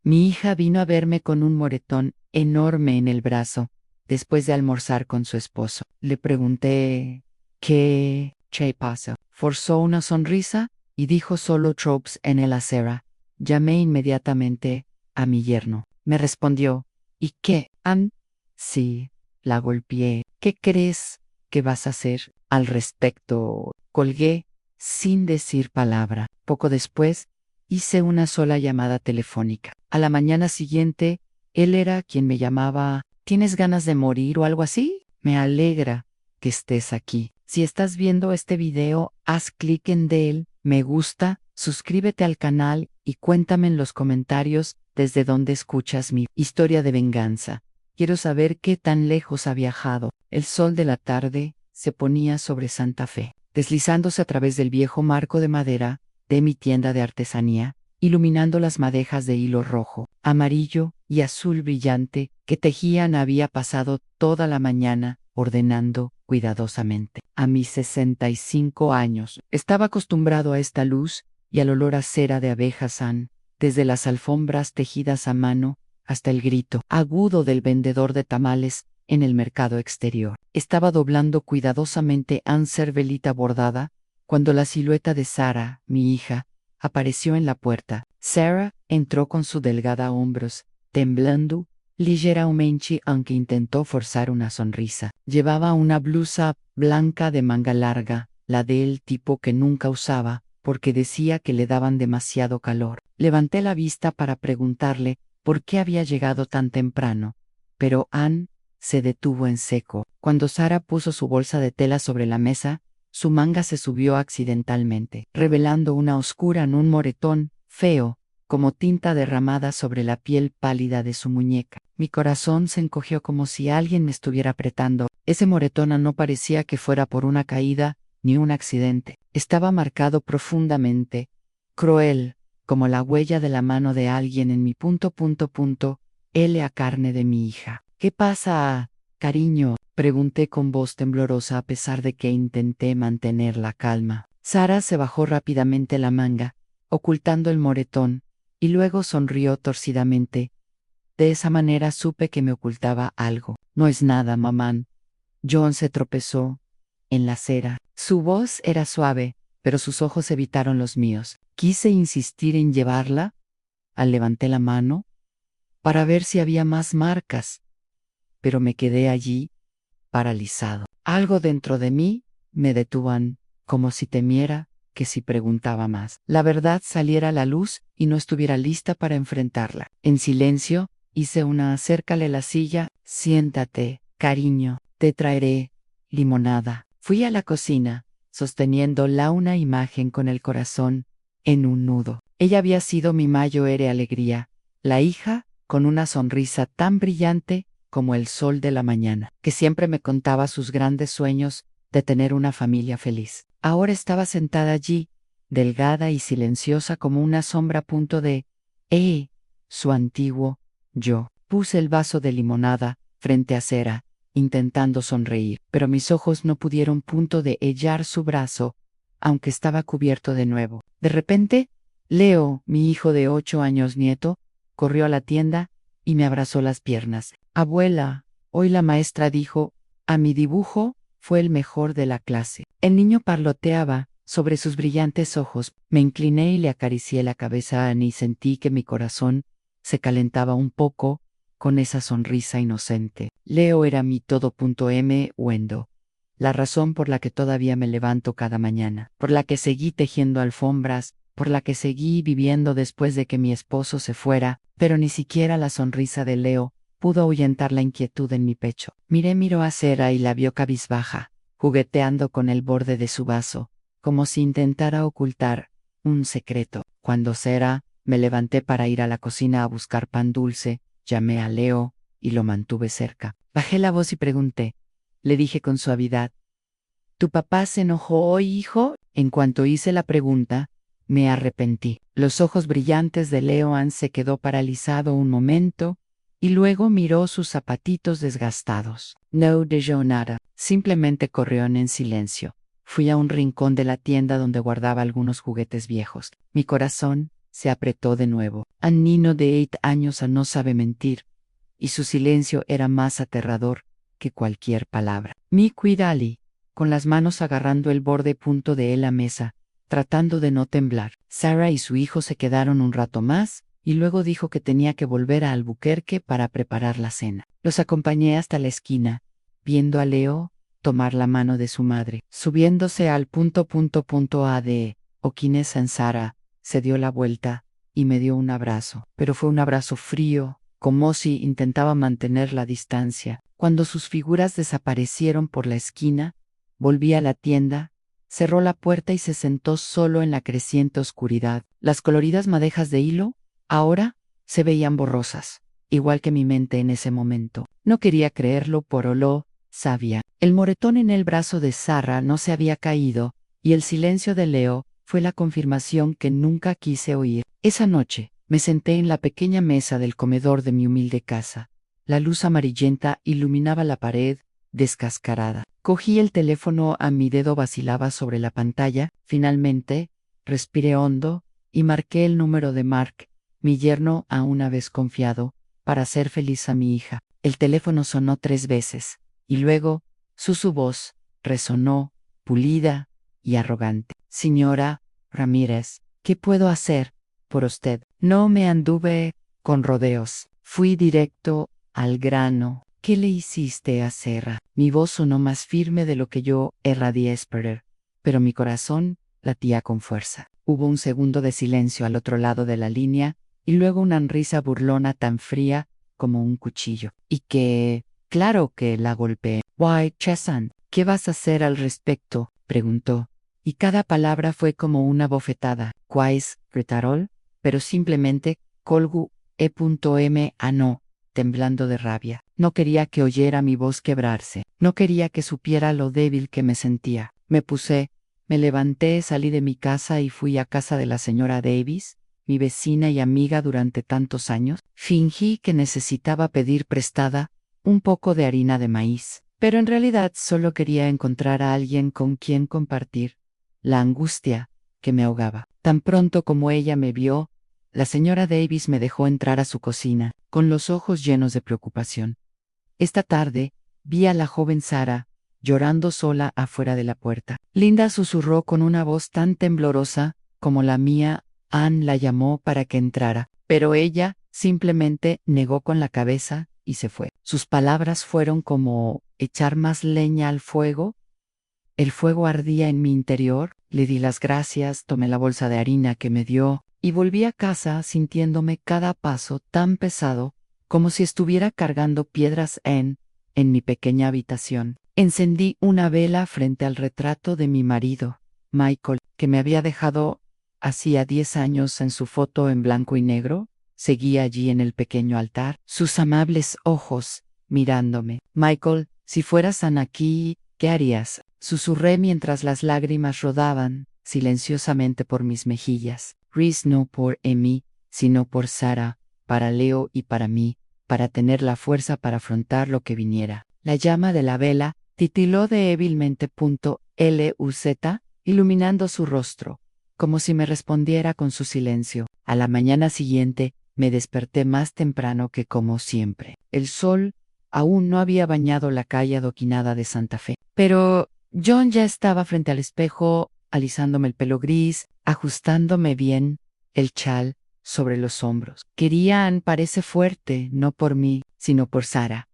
Mi hija vino a verme con un moretón enorme en el brazo, después de almorzar con su esposo. Le pregunté, ¿qué pasa? Forzó una sonrisa y dijo solo tropes en el acera. Llamé inmediatamente a mi yerno. Me respondió, ¿y qué, Ann? Sí, la golpeé. ¿Qué crees que vas a hacer al respecto? Colgué sin decir palabra. Poco después, hice una sola llamada telefónica. A la mañana siguiente, él era quien me llamaba. ¿Tienes ganas de morir o algo así? Me alegra que estés aquí. Si estás viendo este video, haz clic en del me gusta, suscríbete al canal y cuéntame en los comentarios desde dónde escuchas mi historia de venganza. Quiero saber qué tan lejos ha viajado. El sol de la tarde se ponía sobre Santa Fe, deslizándose a través del viejo marco de madera de mi tienda de artesanía, iluminando las madejas de hilo rojo, amarillo y azul brillante que tejían. Había pasado toda la mañana ordenando cuidadosamente. A mis 65 años, estaba acostumbrado a esta luz y al olor a cera de abejas desde las alfombras tejidas a mano hasta el grito agudo del vendedor de tamales en el mercado exterior. Estaba doblando cuidadosamente velita bordada cuando la silueta de Sarah, mi hija, apareció en la puerta. Sarah entró con su delgada hombros, temblando ligeramente aunque intentó forzar una sonrisa. Llevaba una blusa blanca de manga larga, la del tipo que nunca usaba, porque decía que le daban demasiado calor. Levanté la vista para preguntarle por qué había llegado tan temprano, pero Ann se detuvo en seco. Cuando Sarah puso su bolsa de tela sobre la mesa, su manga se subió accidentalmente, revelando una oscura un moretón feo, como tinta derramada sobre la piel pálida de su muñeca. Mi corazón se encogió como si alguien me estuviera apretando. Ese moretón no parecía que fuera por una caída ni un accidente. Estaba marcado profundamente, cruel, como la huella de la mano de alguien en mi L a carne de mi hija. ¿Qué pasa, cariño? Pregunté con voz temblorosa a pesar de que intenté mantener la calma. Sarah se bajó rápidamente la manga, ocultando el moretón, y luego sonrió torcidamente. De esa manera supe que me ocultaba algo. No es nada, mamá. John se tropezó en la acera. Su voz era suave, pero sus ojos evitaron los míos. Quise insistir en llevarla. Levanté la mano para ver si había más marcas, pero me quedé allí, paralizado. Algo dentro de mí me detuvo, como si temiera que si preguntaba más, la verdad saliera a la luz y no estuviera lista para enfrentarla. En silencio, hice una acércale la silla. Siéntate, cariño, te traeré limonada. Fui a la cocina, sosteniendo una imagen con el corazón en un nudo. Ella había sido mi mayor alegría, la hija con una sonrisa tan brillante como el sol de la mañana, que siempre me contaba sus grandes sueños de tener una familia feliz. Ahora estaba sentada allí, delgada y silenciosa como una sombra a punto de su antiguo yo. Puse el vaso de limonada frente a Sarah, intentando sonreír, pero mis ojos no pudieron hallar su brazo, aunque estaba cubierto de nuevo. De repente, Leo, mi hijo de 8 años nieto, corrió a la tienda y me abrazó las piernas. Abuela, hoy la maestra dijo, mi dibujo fue el mejor de la clase. El niño parloteaba sobre sus brillantes ojos. Me incliné y le acaricié la cabeza a Annie y sentí que mi corazón se calentaba un poco con esa sonrisa inocente. Leo era mi todo. Wendo. La razón por la que todavía me levanto cada mañana, por la que seguí tejiendo alfombras, por la que seguí viviendo después de que mi esposo se fuera, pero ni siquiera la sonrisa de Leo pudo ahuyentar la inquietud en mi pecho. Miró a Sarah y la vio cabizbaja, jugueteando con el borde de su vaso, como si intentara ocultar un secreto. Cuando Sarah, me levanté para ir a la cocina a buscar pan dulce, llamé a Leo y lo mantuve cerca. Bajé la voz y pregunté. Le dije con suavidad, ¿tu papá se enojó hoy, hijo? En cuanto hice la pregunta, me arrepentí. Los ojos brillantes de Leoan se quedó paralizado un momento, y luego miró sus zapatitos desgastados. No dijo nada, simplemente corrió en silencio. Fui a un rincón de la tienda donde guardaba algunos juguetes viejos. Mi corazón se apretó de nuevo. Un niño de 8 años no sabe mentir, y su silencio era más aterrador que cualquier palabra. Mi cuidali, con las manos agarrando el borde punto de la mesa, tratando de no temblar. Sarah y su hijo se quedaron un rato más, y luego dijo que tenía que volver a Albuquerque para preparar la cena. Los acompañé hasta la esquina, viendo a Leo tomar la mano de su madre. Subiéndose al A de Oquines en Sarah, se dio la vuelta y me dio un abrazo, pero fue un abrazo frío, como si intentaba mantener la distancia. Cuando sus figuras desaparecieron por la esquina, volví a la tienda, cerró la puerta y se sentó solo en la creciente oscuridad. Las coloridas madejas de hilo, ahora, se veían borrosas, igual que mi mente en ese momento. No quería creerlo, pero lo sabía. El moretón en el brazo de Sarah no se había caído, y el silencio de Leo fue la confirmación que nunca quise oír. Esa noche, me senté en la pequeña mesa del comedor de mi humilde casa. La luz amarillenta iluminaba la pared descascarada. Cogí el teléfono, a mi dedo vacilaba sobre la pantalla. Finalmente, respiré hondo y marqué el número de Mark, mi yerno a una vez confiado, para hacer feliz a mi hija. El teléfono sonó 3 veces, y luego, su voz resonó, pulida y arrogante. Señora Ramírez, ¿qué puedo hacer por usted? No me anduve con rodeos. Fui directo al grano. ¿Qué le hiciste a Sarah? Mi voz sonó más firme de lo que yo erradía esperar, pero mi corazón latía con fuerza. Hubo un segundo de silencio al otro lado de la línea, y luego una risa burlona tan fría como un cuchillo. ¿Y qué? Claro que la golpeé. Why, Chesan, ¿qué vas a hacer al respecto? Preguntó. Y cada palabra fue como una bofetada. Quais, retarol, pero simplemente, colgu, no, temblando de rabia. No quería que oyera mi voz quebrarse. No quería que supiera lo débil que me sentía. Me levanté, salí de mi casa y fui a casa de la señora Davis, mi vecina y amiga durante tantos años. Fingí que necesitaba pedir prestada un poco de harina de maíz, pero en realidad solo quería encontrar a alguien con quien compartir la angustia que me ahogaba. Tan pronto como ella me vio, la señora Davis me dejó entrar a su cocina, con los ojos llenos de preocupación. Esta tarde, vi a la joven Sarah llorando sola afuera de la puerta. Linda susurró con una voz tan temblorosa como la mía. Ann la llamó para que entrara, pero ella simplemente negó con la cabeza y se fue. Sus palabras fueron como echar más leña al fuego. El fuego ardía en mi interior. Le di las gracias, tomé la bolsa de harina que me dio y volví a casa sintiéndome cada paso tan pesado como si estuviera cargando piedras en mi pequeña habitación. Encendí una vela frente al retrato de mi marido, Michael, que me había dejado hacía 10 años en su foto en blanco y negro. Seguía allí en el pequeño altar, sus amables ojos mirándome. Michael, si fueras aquí, ¿qué harías? Susurré mientras las lágrimas rodaban silenciosamente por mis mejillas. Reese, no por Amy, sino por Sarah, para Leo y para mí, para tener la fuerza para afrontar lo que viniera. La llama de la vela titiló débilmente. Luz, iluminando su rostro, como si me respondiera con su silencio. A la mañana siguiente, me desperté más temprano que como siempre. El sol aún no había bañado la calle adoquinada de Santa Fe, pero John ya estaba frente al espejo, alisándome el pelo gris, ajustándome bien el chal sobre los hombros. Querían parece fuerte, no por mí, sino por Sarah.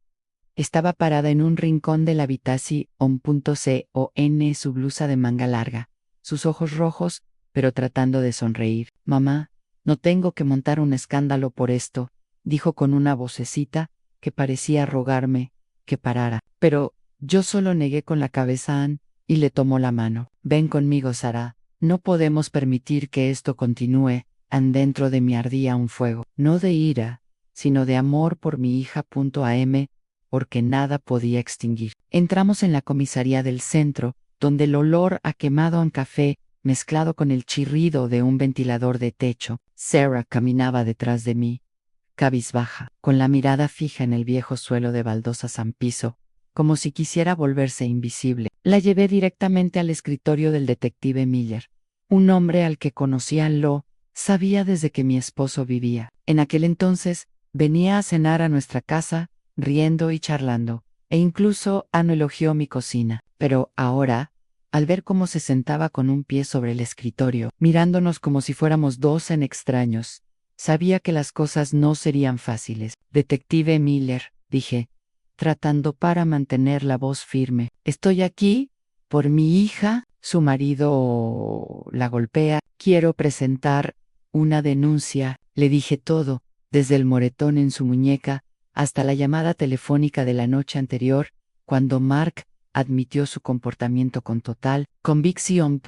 Estaba parada en un rincón de la habitación, su blusa de manga larga, sus ojos rojos, pero tratando de sonreír. Mamá, no tengo que montar un escándalo por esto, dijo con una vocecita que parecía rogarme que parara. Pero yo solo negué con la cabeza y le tomó la mano. Ven conmigo, Sarah. No podemos permitir que esto continúe. Dentro de mí ardía un fuego, no de ira, sino de amor por mi hija. Porque nada podía extinguir. Entramos en la comisaría del centro, donde el olor a quemado en café, mezclado con el chirrido de un ventilador de techo. Sarah caminaba detrás de mí, cabizbaja, con la mirada fija en el viejo suelo de baldosa san piso, como si quisiera volverse invisible. La llevé directamente al escritorio del detective Miller, un hombre al que conocía lo Sabía desde que mi esposo vivía. En aquel entonces, venía a cenar a nuestra casa, riendo y charlando, e incluso Anno elogió mi cocina. Pero ahora, al ver cómo se sentaba con un pie sobre el escritorio, mirándonos como si fuéramos dos en extraños, sabía que las cosas no serían fáciles. Detective Miller, dije, tratando para mantener la voz firme. Estoy aquí por mi hija. Su marido la golpea. Quiero presentar una denuncia. Le dije todo, desde el moretón en su muñeca hasta la llamada telefónica de la noche anterior, cuando Mark admitió su comportamiento con total convicción.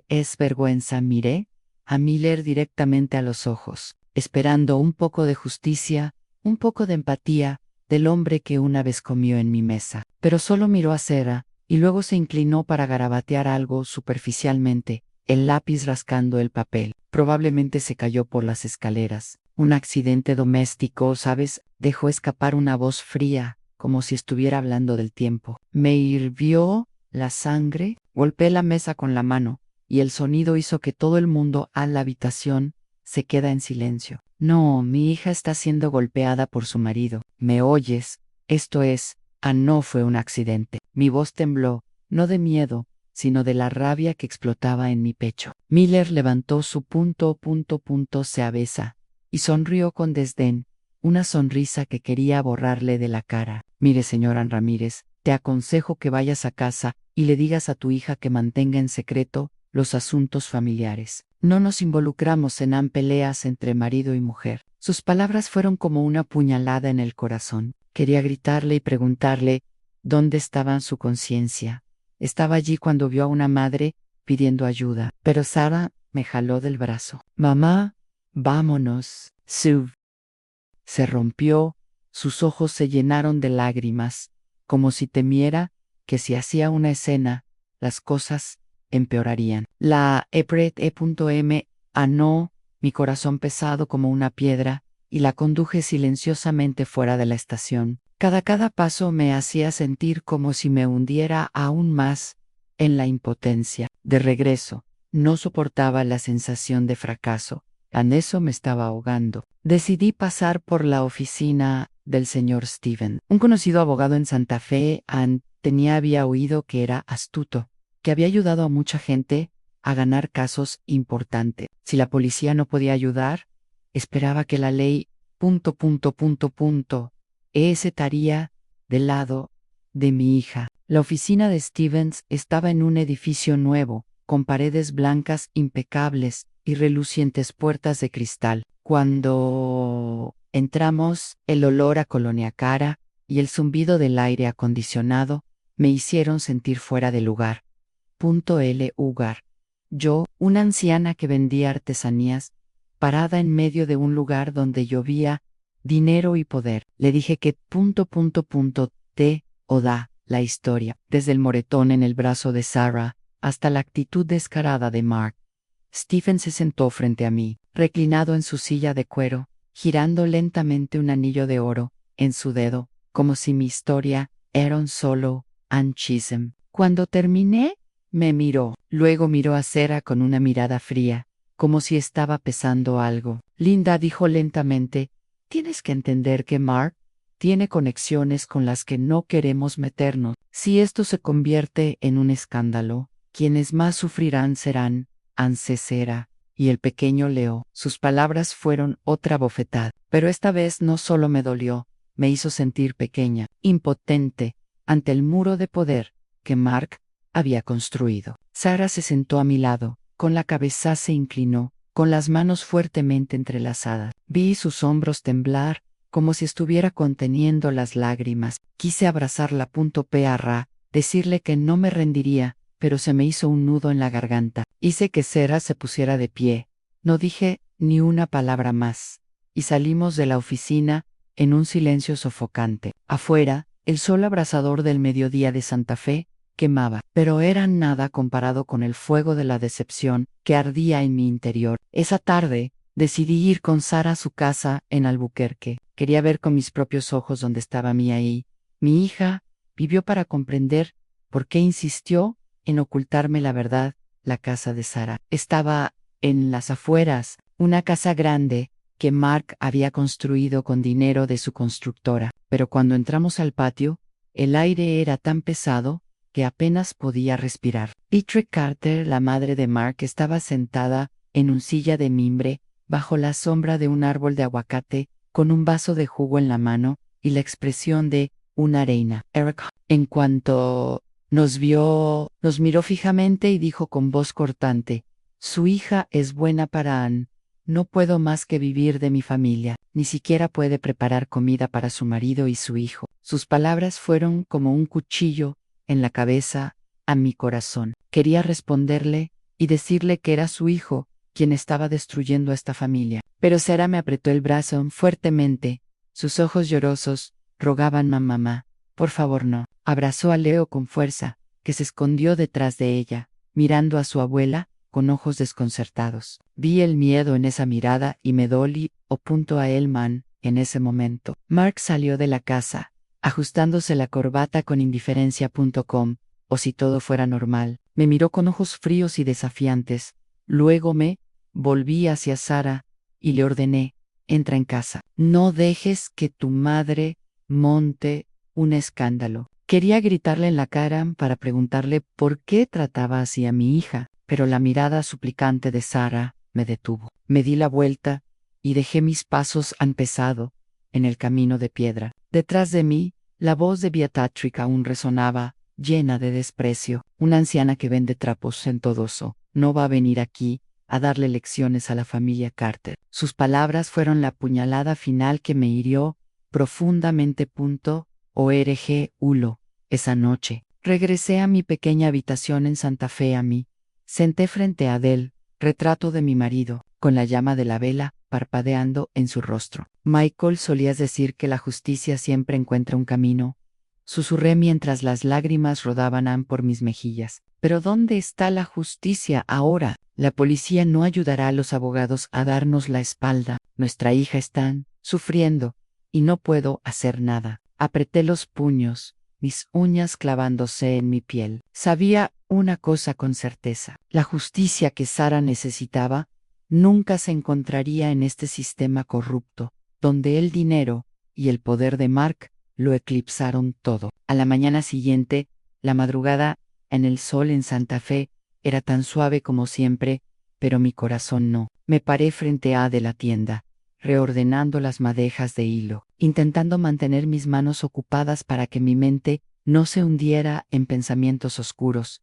Es vergüenza. Miré a Miller directamente a los ojos, esperando un poco de justicia, un poco de empatía, del hombre que una vez comió en mi mesa. Pero solo miró a Sarah, y luego se inclinó para garabatear algo superficialmente, el lápiz rascando el papel. Probablemente se cayó por las escaleras. Un accidente doméstico, ¿sabes? Dejó escapar una voz fría, como si estuviera hablando del tiempo. Me hirvió la sangre. Golpeé la mesa con la mano, y el sonido hizo que todo el mundo a la habitación se queda en silencio. No, mi hija está siendo golpeada por su marido. ¿Me oyes? Esto es, no fue un accidente. Mi voz tembló, no de miedo, sino de la rabia que explotaba en mi pecho. Miller levantó su cabeza y sonrió con desdén, una sonrisa que quería borrarle de la cara. Mire, señora Ramírez, te aconsejo que vayas a casa y le digas a tu hija que mantenga en secreto los asuntos familiares. No nos involucramos en peleas entre marido y mujer. Sus palabras fueron como una puñalada en el corazón. Quería gritarle y preguntarle dónde estaba su conciencia. Estaba allí cuando vio a una madre pidiendo ayuda, pero Sarah me jaló del brazo. Mamá, vámonos. Sue se rompió, sus ojos se llenaron de lágrimas, como si temiera que si hacía una escena, las cosas empeorarían. La E.M. anó, mi corazón pesado como una piedra, y la conduje silenciosamente fuera de la estación. Cada paso me hacía sentir como si me hundiera aún más en la impotencia. De regreso, no soportaba la sensación de fracaso. En eso me estaba ahogando. Decidí pasar por la oficina del señor Steven. Un conocido abogado en Santa Fe había oído que era astuto, que había ayudado a mucha gente a ganar casos importantes. Si la policía no podía ayudar, esperaba que la ley estaría del lado de mi hija. La oficina de Stevens estaba en un edificio nuevo, con paredes blancas impecables y relucientes puertas de cristal. Cuando entramos, el olor a colonia cara y el zumbido del aire acondicionado me hicieron sentir fuera de lugar. Lugar. Yo, una anciana que vendía artesanías, parada en medio de un lugar donde llovía dinero y poder. Le dije que te o da la historia, desde el moretón en el brazo de Sarah hasta la actitud descarada de Mark. Stephen se sentó frente a mí, reclinado en su silla de cuero, girando lentamente un anillo de oro en su dedo, como si mi historia era un solo anchism. Cuando terminé, me miró, luego miró a Sarah con una mirada fría, como si estaba pesando algo. Linda, dijo lentamente, tienes que entender que Mark tiene conexiones con las que no queremos meternos. Si esto se convierte en un escándalo, quienes más sufrirán serán Ancesera y el pequeño Leo. Sus palabras fueron otra bofetada, pero esta vez no solo me dolió, me hizo sentir pequeña, impotente, ante el muro de poder que Mark había construido. Sarah se sentó a mi lado, con la cabeza se inclinó, con las manos fuertemente entrelazadas. Vi sus hombros temblar, como si estuviera conteniendo las lágrimas. Quise abrazarla. Decirle que no me rendiría, pero se me hizo un nudo en la garganta. Hice que Sarah se pusiera de pie. No dije ni una palabra más. Y salimos de la oficina en un silencio sofocante. Afuera, el sol abrasador del mediodía de Santa Fe quemaba, pero era nada comparado con el fuego de la decepción que ardía en mi interior. Esa tarde, decidí ir con Sarah a su casa en Albuquerque. Quería ver con mis propios ojos dónde estaba ahí. Mi hija vivió para comprender por qué insistió en ocultarme la verdad. La casa de Sarah estaba en las afueras, Una casa grande que Mark había construido con dinero de su constructora, pero cuando entramos al patio, el aire era tan pesado que apenas podía respirar. Beatrice Carter, la madre de Mark, estaba sentada en un silla de mimbre bajo la sombra de un árbol de aguacate con un vaso de jugo en la mano y la expresión de una reina. Eric, en cuanto nos vio, nos miró fijamente y dijo con voz cortante: «Su hija es buena para Anne. No puedo más que vivir de mi familia. Ni siquiera puede preparar comida para su marido y su hijo». Sus palabras fueron como un cuchillo en la cabeza a mi corazón. Quería responderle y decirle que era su hijo quien estaba destruyendo a esta familia. Pero Sarah me apretó el brazo fuertemente. Sus ojos llorosos rogaban: «Mamá, por favor no». Abrazó a Leo con fuerza, que se escondió detrás de ella, mirando a su abuela con ojos desconcertados. Vi el miedo en esa mirada y me dolí punto a Elman en ese momento. Mark salió de la casa, ajustándose la corbata con indiferencia.com, o si todo fuera normal. Me miró con ojos fríos y desafiantes. Luego me volví hacia Sarah y le ordené: «Entra en casa. No dejes que tu madre monte un escándalo». Quería gritarle en la cara para preguntarle por qué trataba así a mi hija, pero la mirada suplicante de Sarah me detuvo. Me di la vuelta y dejé mis pasos han pesado en el camino de piedra. Detrás de mí, la voz de Beatrice aún resonaba, llena de desprecio. «Una anciana que vende trapos en Todoso no va a venir aquí a darle lecciones a la familia Carter». Sus palabras fueron la puñalada final que me hirió profundamente. Org Hulo. Esa noche, regresé a mi pequeña habitación en Santa Fe. Senté frente a Adele, retrato de mi marido, con la llama de la vela parpadeando en su rostro. «Michael, solías decir que la justicia siempre encuentra un camino», susurré mientras las lágrimas rodaban por mis mejillas. «Pero ¿dónde está la justicia ahora? La policía no ayudará a los abogados a darnos la espalda. Nuestra hija está sufriendo y no puedo hacer nada». Apreté los puños, mis uñas clavándose en mi piel. Sabía una cosa con certeza: la justicia que Sarah necesitaba nunca se encontraría en este sistema corrupto, donde el dinero y el poder de Mark lo eclipsaron todo. A la mañana siguiente, la madrugada en el sol en Santa Fe era tan suave como siempre, pero mi corazón no. Me paré frente a de la tienda, reordenando las madejas de hilo, intentando mantener mis manos ocupadas para que mi mente no se hundiera en pensamientos oscuros.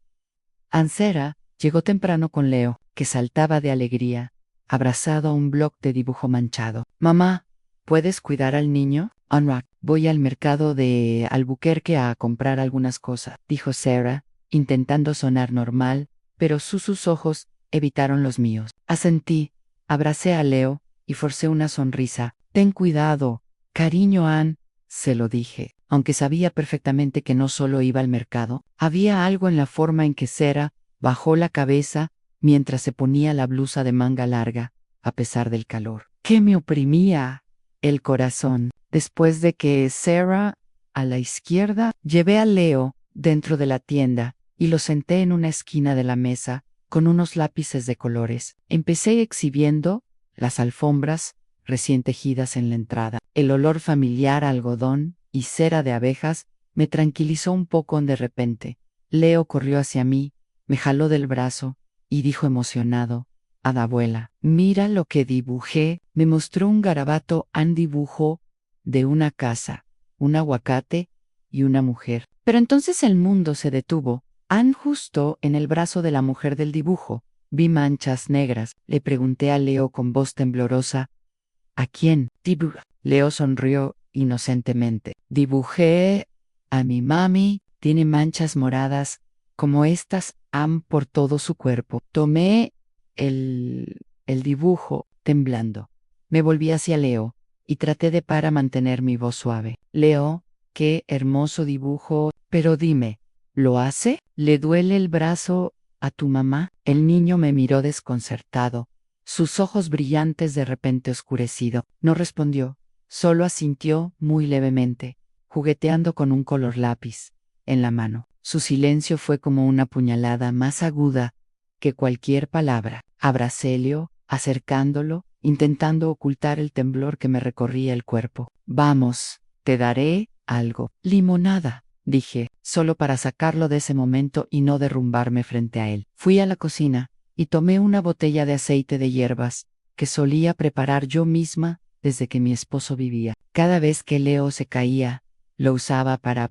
Ansera llegó temprano con Leo, que saltaba de alegría, abrazado a un bloc de dibujo manchado. «Mamá, ¿puedes cuidar al niño?» «Unrack, voy al mercado de Albuquerque a comprar algunas cosas», dijo Sarah, intentando sonar normal, pero sus ojos evitaron los míos. Asentí, abracé a Leo y forcé una sonrisa. «Ten cuidado, cariño Ann», se lo dije, aunque sabía perfectamente que no solo iba al mercado. Había algo en la forma en que Sarah bajó la cabeza mientras se ponía la blusa de manga larga, a pesar del calor, que me oprimía el corazón. Después de que Sarah a la izquierda, llevé a Leo dentro de la tienda y lo senté en una esquina de la mesa con unos lápices de colores. Empecé exhibiendo las alfombras recién tejidas en la entrada. El olor familiar a algodón y cera de abejas me tranquilizó un poco de repente. Leo corrió hacia mí, me jaló del brazo y dijo emocionado: «Ada abuela, mira lo que dibujé». Me mostró un garabato en dibujo de una casa, un aguacate y una mujer. Pero entonces el mundo se detuvo. Ann justo en el brazo de la mujer del dibujo. Vi manchas negras. Le pregunté a Leo con voz temblorosa: «¿A quién dibuja?» Leo sonrió inocentemente. «Dibujé a mi mami. Tiene manchas moradas como estas Ann por todo su cuerpo». Tomé el dibujo temblando. Me volví hacia Leo y traté de mantener mi voz suave. «Leo, qué hermoso dibujo, pero dime, ¿lo hace? ¿Le duele el brazo a tu mamá?» El niño me miró desconcertado, sus ojos brillantes de repente oscurecido. No respondió, solo asintió muy levemente, jugueteando con un color lápiz en la mano. Su silencio fue como una puñalada más aguda que cualquier palabra. Abracé a Leo, acercándolo intentando ocultar el temblor que me recorría el cuerpo. Vamos, te daré algo. Limonada, dije, solo para sacarlo de ese momento y no derrumbarme frente a él. Fui a la cocina y tomé una botella de aceite de hierbas que solía preparar yo misma desde que mi esposo vivía. Cada vez que Leo se caía, lo usaba para ...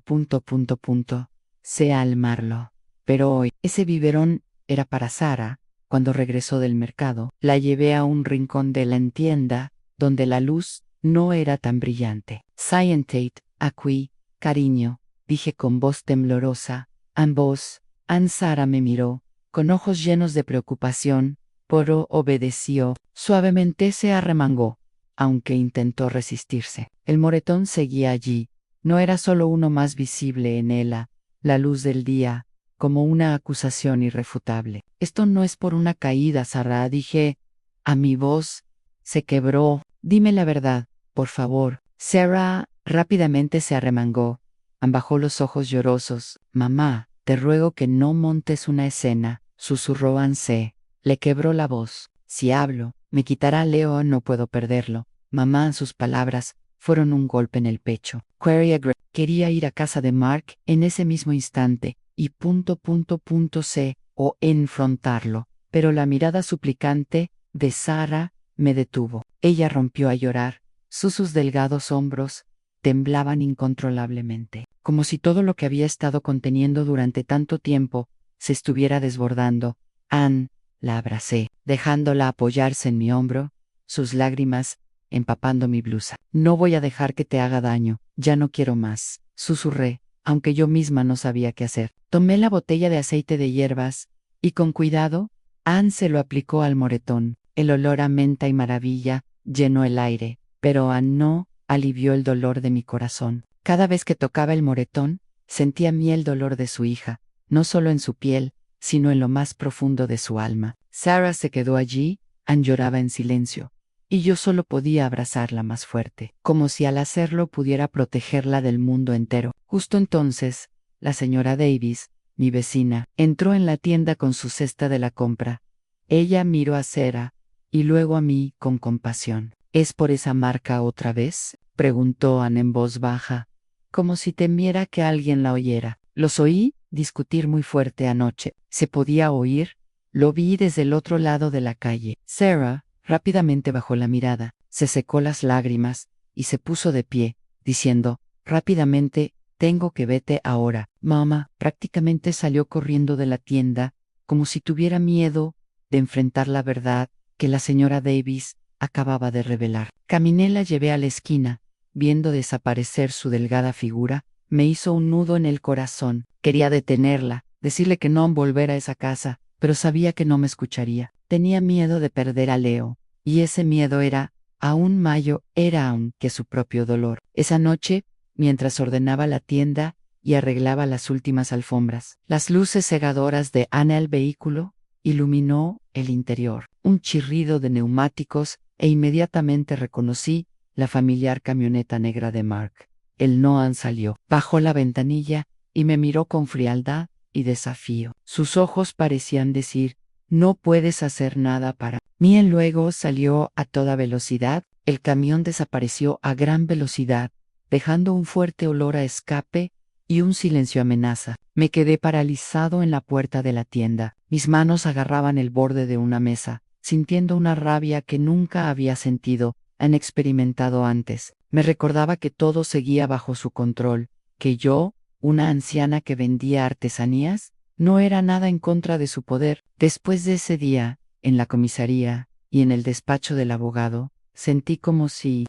sé almarlo. Pero hoy, ese biberón era para Sara. Cuando regresó del mercado, la llevé a un rincón de la tienda, donde la luz no era tan brillante. Scientate, aquí, cariño, dije con voz temblorosa. Ambos, Sara me miró, con ojos llenos de preocupación, pero obedeció. Suavemente se arremangó, aunque intentó resistirse. El moretón seguía allí. No era solo uno más visible en ella, la luz del día, como una acusación irrefutable. Esto no es por una caída, Sara, dije. A mi voz se quebró. Dime la verdad, por favor. Sara rápidamente se arremangó. Bajó los ojos llorosos. Mamá, te ruego que no montes una escena, susurró Anse. Le quebró la voz. Si hablo, me quitará Leo, no puedo perderlo. Mamá, sus palabras fueron un golpe en el pecho. Quería ir a casa de Mark en ese mismo instante, y sé, o enfrentarlo, pero la mirada suplicante de Sara me detuvo. Ella rompió a llorar. Sus delgados hombros temblaban incontrolablemente, como si todo lo que había estado conteniendo durante tanto tiempo se estuviera desbordando. La abracé, dejándola apoyarse en mi hombro, sus lágrimas empapando mi blusa. No voy a dejar que te haga daño, ya no quiero más, susurré, aunque yo misma no sabía qué hacer. Tomé la botella de aceite de hierbas, y con cuidado, se lo aplicó al moretón. El olor a menta y maravilla llenó el aire, pero no alivió el dolor de mi corazón. Cada vez que tocaba el moretón, sentía a mí el dolor de su hija, no solo en su piel, sino en lo más profundo de su alma. Sara se quedó allí, lloraba en silencio, y yo solo podía abrazarla más fuerte, como si al hacerlo pudiera protegerla del mundo entero. Justo entonces, la señora Davis, mi vecina, entró en la tienda con su cesta de la compra. Ella miró a Sara, y luego a mí con compasión. ¿Es por esa marca otra vez?, preguntó Anne en voz baja, como si temiera que alguien la oyera. Los oí discutir muy fuerte anoche. ¿Se podía oír? Lo vi desde el otro lado de la calle. Sara rápidamente bajó la mirada, se secó las lágrimas, y se puso de pie, diciendo, rápidamente, tengo que vete ahora. Mamá prácticamente salió corriendo de la tienda, como si tuviera miedo de enfrentar la verdad que la señora Davis acababa de revelar. Caminé, la llevé a la esquina, viendo desaparecer su delgada figura, me hizo un nudo en el corazón. Quería detenerla, decirle que no volver a esa casa, pero sabía que no me escucharía. Tenía miedo de perder a Leo, y ese miedo era aún mayor que su propio dolor. Esa noche, mientras ordenaba la tienda y arreglaba las últimas alfombras, las luces cegadoras de Anne al vehículo iluminó el interior. Un chirrido de neumáticos e inmediatamente reconocí la familiar camioneta negra de Mark. El Noan salió, bajó la ventanilla y me miró con frialdad y desafío. Sus ojos parecían decir, no puedes hacer nada para mí. Luego salió a toda velocidad, el camión desapareció a gran velocidad, dejando un fuerte olor a escape y un silencio amenaza. Me quedé paralizado en la puerta de la tienda. Mis manos agarraban el borde de una mesa, sintiendo una rabia que nunca había sentido, experimentado antes. Me recordaba que todo seguía bajo su control, que yo, una anciana que vendía artesanías, no era nada en contra de su poder. Después de ese día, en la comisaría y en el despacho del abogado, sentí como si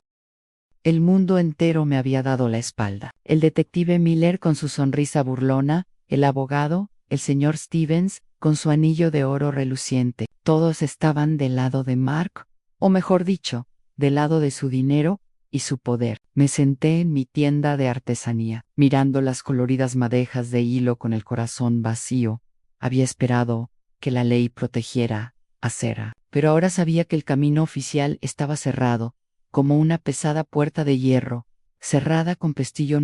el mundo entero me había dado la espalda. El detective Miller con su sonrisa burlona, el abogado, el señor Stevens, con su anillo de oro reluciente. Todos estaban del lado de Mark, o mejor dicho, del lado de su dinero y su poder. Me senté en mi tienda de artesanía, mirando las coloridas madejas de hilo con el corazón vacío. Había esperado que la ley protegiera a Sara, pero ahora sabía que el camino oficial estaba cerrado, como una pesada puerta de hierro, cerrada con pestillo.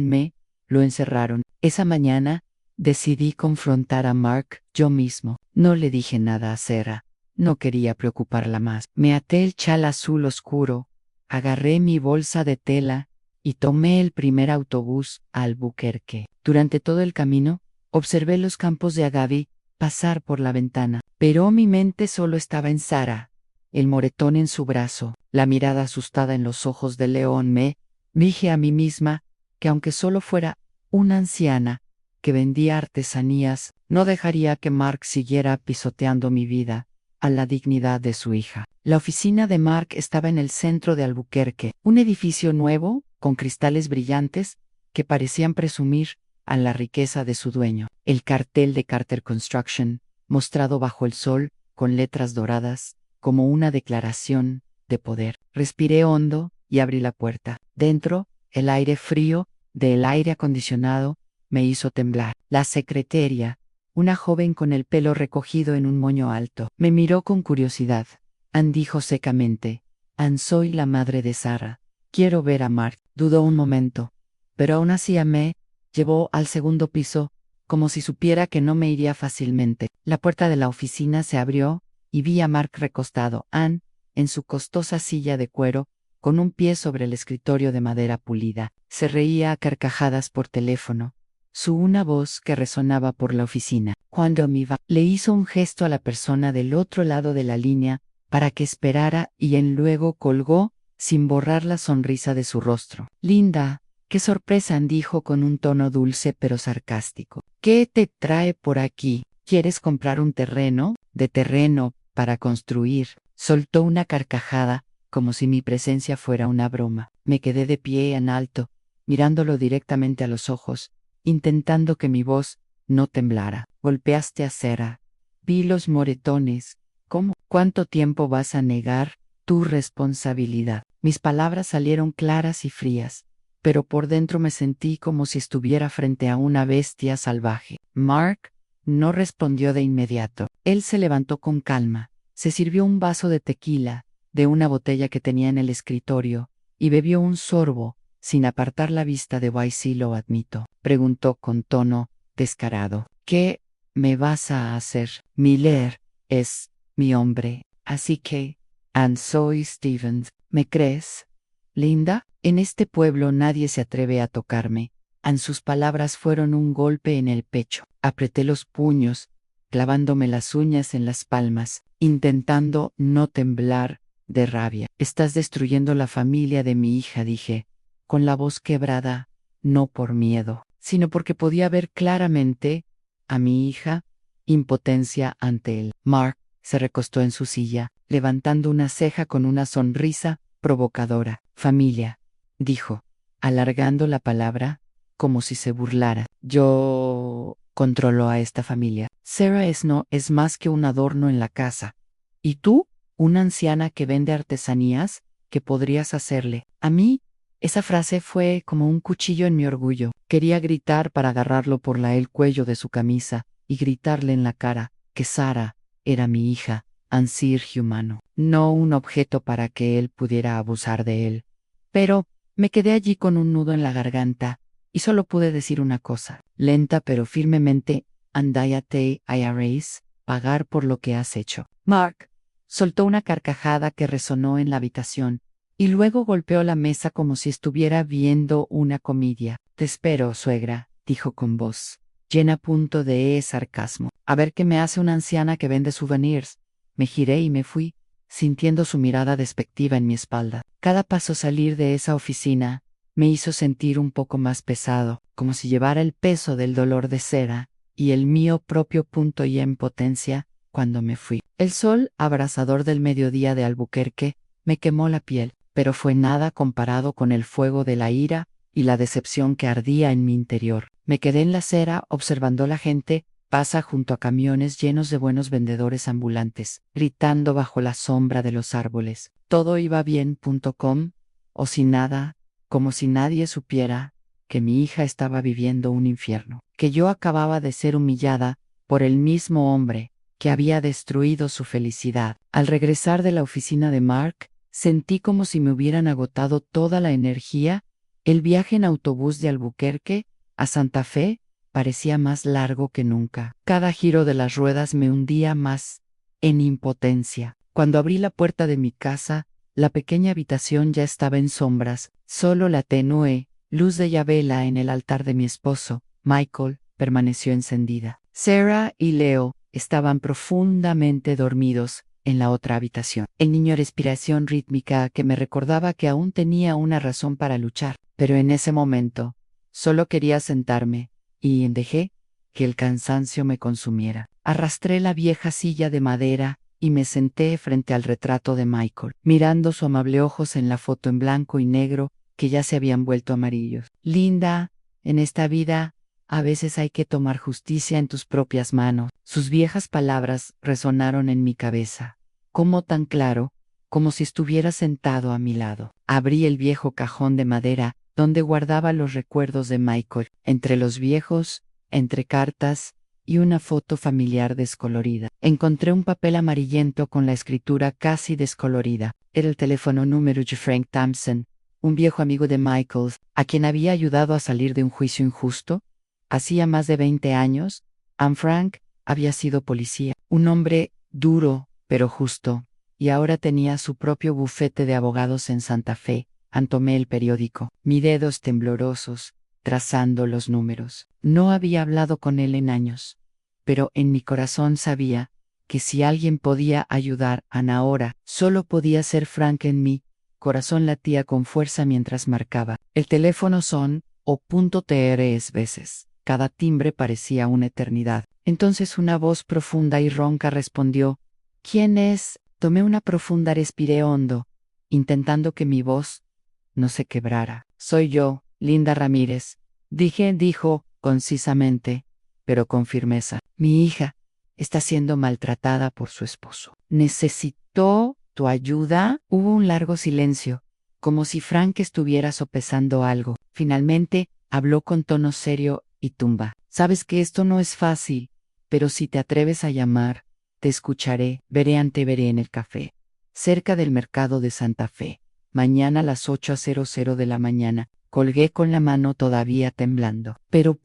Lo encerraron. Esa mañana, decidí confrontar a Mark yo mismo. No le dije nada a Sara, No quería preocuparla más. Me até el chal azul oscuro, agarré mi bolsa de tela y tomé el primer autobús a Albuquerque. Durante todo el camino, observé los campos de agave pasar por la ventana, pero mi mente solo estaba en Sara, el moretón en su brazo, la mirada asustada en los ojos de León. Me dije a mí misma que aunque solo fuera una anciana que vendía artesanías, no dejaría que Mark siguiera pisoteando mi vida, a la dignidad de su hija. La oficina de Mark estaba en el centro de Albuquerque, un edificio nuevo, con cristales brillantes, que parecían presumir a la riqueza de su dueño. El cartel de Carter Construction, mostrado bajo el sol, con letras doradas, como una declaración de poder. Respiré hondo y abrí la puerta. Dentro, el aire frío del aire acondicionado me hizo temblar. La secretaria, una joven con el pelo recogido en un moño alto, me miró con curiosidad. Ann dijo secamente: Ann, soy la madre de Sara. Quiero ver a Mark. Dudó un momento, pero aún así me llevó al segundo piso, como si supiera que no me iría fácilmente. La puerta de la oficina se abrió y vi a Mark recostado. Ann, en su costosa silla de cuero, con un pie sobre el escritorio de madera pulida, se reía a carcajadas por teléfono. Una voz que resonaba por la oficina. Cuando me iba, le hizo un gesto a la persona del otro lado de la línea para que esperara y luego colgó, sin borrar la sonrisa de su rostro. Linda, qué sorpresa, dijo con un tono dulce pero sarcástico. ¿Qué te trae por aquí? ¿Quieres comprar un terreno? De terreno, para construir. Soltó una carcajada, como si mi presencia fuera una broma. Me quedé de pie en alto, mirándolo directamente a los ojos, intentando que mi voz no temblara. Golpeaste a Sara. Vi los moretones. ¿Cómo? ¿Cuánto tiempo vas a negar tu responsabilidad? Mis palabras salieron claras y frías, pero por dentro me sentí como si estuviera frente a una bestia salvaje. Mark no respondió de inmediato. Él se levantó con calma, se sirvió un vaso de tequila de una botella que tenía en el escritorio y bebió un sorbo, sin apartar la vista de Why sí lo admito. Preguntó con tono descarado: ¿Qué me vas a hacer? Miller es mi hombre, así que, Ann, soy Stevens. ¿Me crees? Linda, en este pueblo nadie se atreve a tocarme. Ann, sus palabras fueron un golpe en el pecho. Apreté los puños, clavándome las uñas en las palmas, intentando no temblar de rabia. Estás destruyendo la familia de mi hija, dije, con la voz quebrada, no por miedo, sino porque podía ver claramente a mi hija, impotencia ante él. Mark se recostó en su silla, levantando una ceja con una sonrisa provocadora. Familia, dijo, alargando la palabra como si se burlara. Yo controlo a esta familia. Sara no es más que un adorno en la casa. ¿Y tú? Una anciana que vende artesanías. ¿Qué podrías hacerle? A mí, esa frase fue como un cuchillo en mi orgullo. Quería gritar para agarrarlo por el cuello de su camisa y gritarle en la cara que Sara era mi hija, Ansir humano, no un objeto para que él pudiera abusar de él. Pero me quedé allí con un nudo en la garganta y solo pude decir una cosa, lenta pero firmemente: Andáyate, IRS, pagar por lo que has hecho. Mark soltó una carcajada que resonó en la habitación y luego golpeó la mesa como si estuviera viendo una comedia. Te espero, suegra, dijo con voz llena de sarcasmo. A ver qué me hace una anciana que vende souvenirs. Me giré y me fui, sintiendo su mirada despectiva en mi espalda. Cada paso salir de esa oficina me hizo sentir un poco más pesado, como si llevara el peso del dolor de Sara y el mío propio y en potencia cuando me fui. El sol abrasador del mediodía de Albuquerque me quemó la piel, pero fue nada comparado con el fuego de la ira y la decepción que ardía en mi interior. Me quedé en la acera observando la gente pasa junto a camiones llenos de buenos vendedores ambulantes, gritando bajo la sombra de los árboles. Todo iba bien.com, o sin nada, como si nadie supiera que mi hija estaba viviendo un infierno, que yo acababa de ser humillada por el mismo hombre que había destruido su felicidad. Al regresar de la oficina de Mark, sentí como si me hubieran agotado toda la energía. El viaje en autobús de Albuquerque a Santa Fe parecía más largo que nunca. Cada giro de las ruedas me hundía más en impotencia. Cuando abrí la puerta de mi casa, la pequeña habitación ya estaba en sombras, solo la tenue luz de vela en el altar de mi esposo, Michael, permaneció encendida. Sarah y Leo estaban profundamente dormidos en la otra habitación. El niño respiración rítmica que me recordaba que aún tenía una razón para luchar, pero en ese momento solo quería sentarme y dejé que el cansancio me consumiera. Arrastré la vieja silla de madera y me senté frente al retrato de Michael, mirando sus amables ojos en la foto en blanco y negro que ya se habían vuelto amarillos. Linda, en esta vida a veces hay que tomar justicia en tus propias manos. Sus viejas palabras resonaron en mi cabeza, como tan claro, como si estuviera sentado a mi lado. Abrí el viejo cajón de madera donde guardaba los recuerdos de Michael, entre los viejos, entre cartas y una foto familiar descolorida. Encontré un papel amarillento con la escritura casi descolorida. Era el teléfono número de Frank Thompson, un viejo amigo de Michael, a quien había ayudado a salir de un juicio injusto. Hacía más de 20 años, Anne Frank había sido policía, un hombre duro pero justo, y ahora tenía su propio bufete de abogados en Santa Fe. Tomé el periódico, mis dedos temblorosos, trazando los números. No había hablado con él en años, pero en mi corazón sabía que si alguien podía ayudar a Anne ahora, solo podía ser Frank. En mi corazón latía con fuerza mientras marcaba. El teléfono tres veces. Cada timbre parecía una eternidad. Entonces una voz profunda y ronca respondió: ¿Quién es? Tomé una profunda respiré hondo, intentando que mi voz no se quebrara. Soy yo, Linda Ramírez, dijo concisamente, pero con firmeza. Mi hija está siendo maltratada por su esposo. ¿Necesitó tu ayuda? Hubo un largo silencio, como si Frank estuviera sopesando algo. Finalmente, habló con tono serio y tumba. Sabes que esto no es fácil, pero si te atreves a llamar, te escucharé. Te veré en el café, cerca del mercado de Santa Fe. Mañana a las 8:00 de la mañana. Colgué con la mano todavía temblando. Pero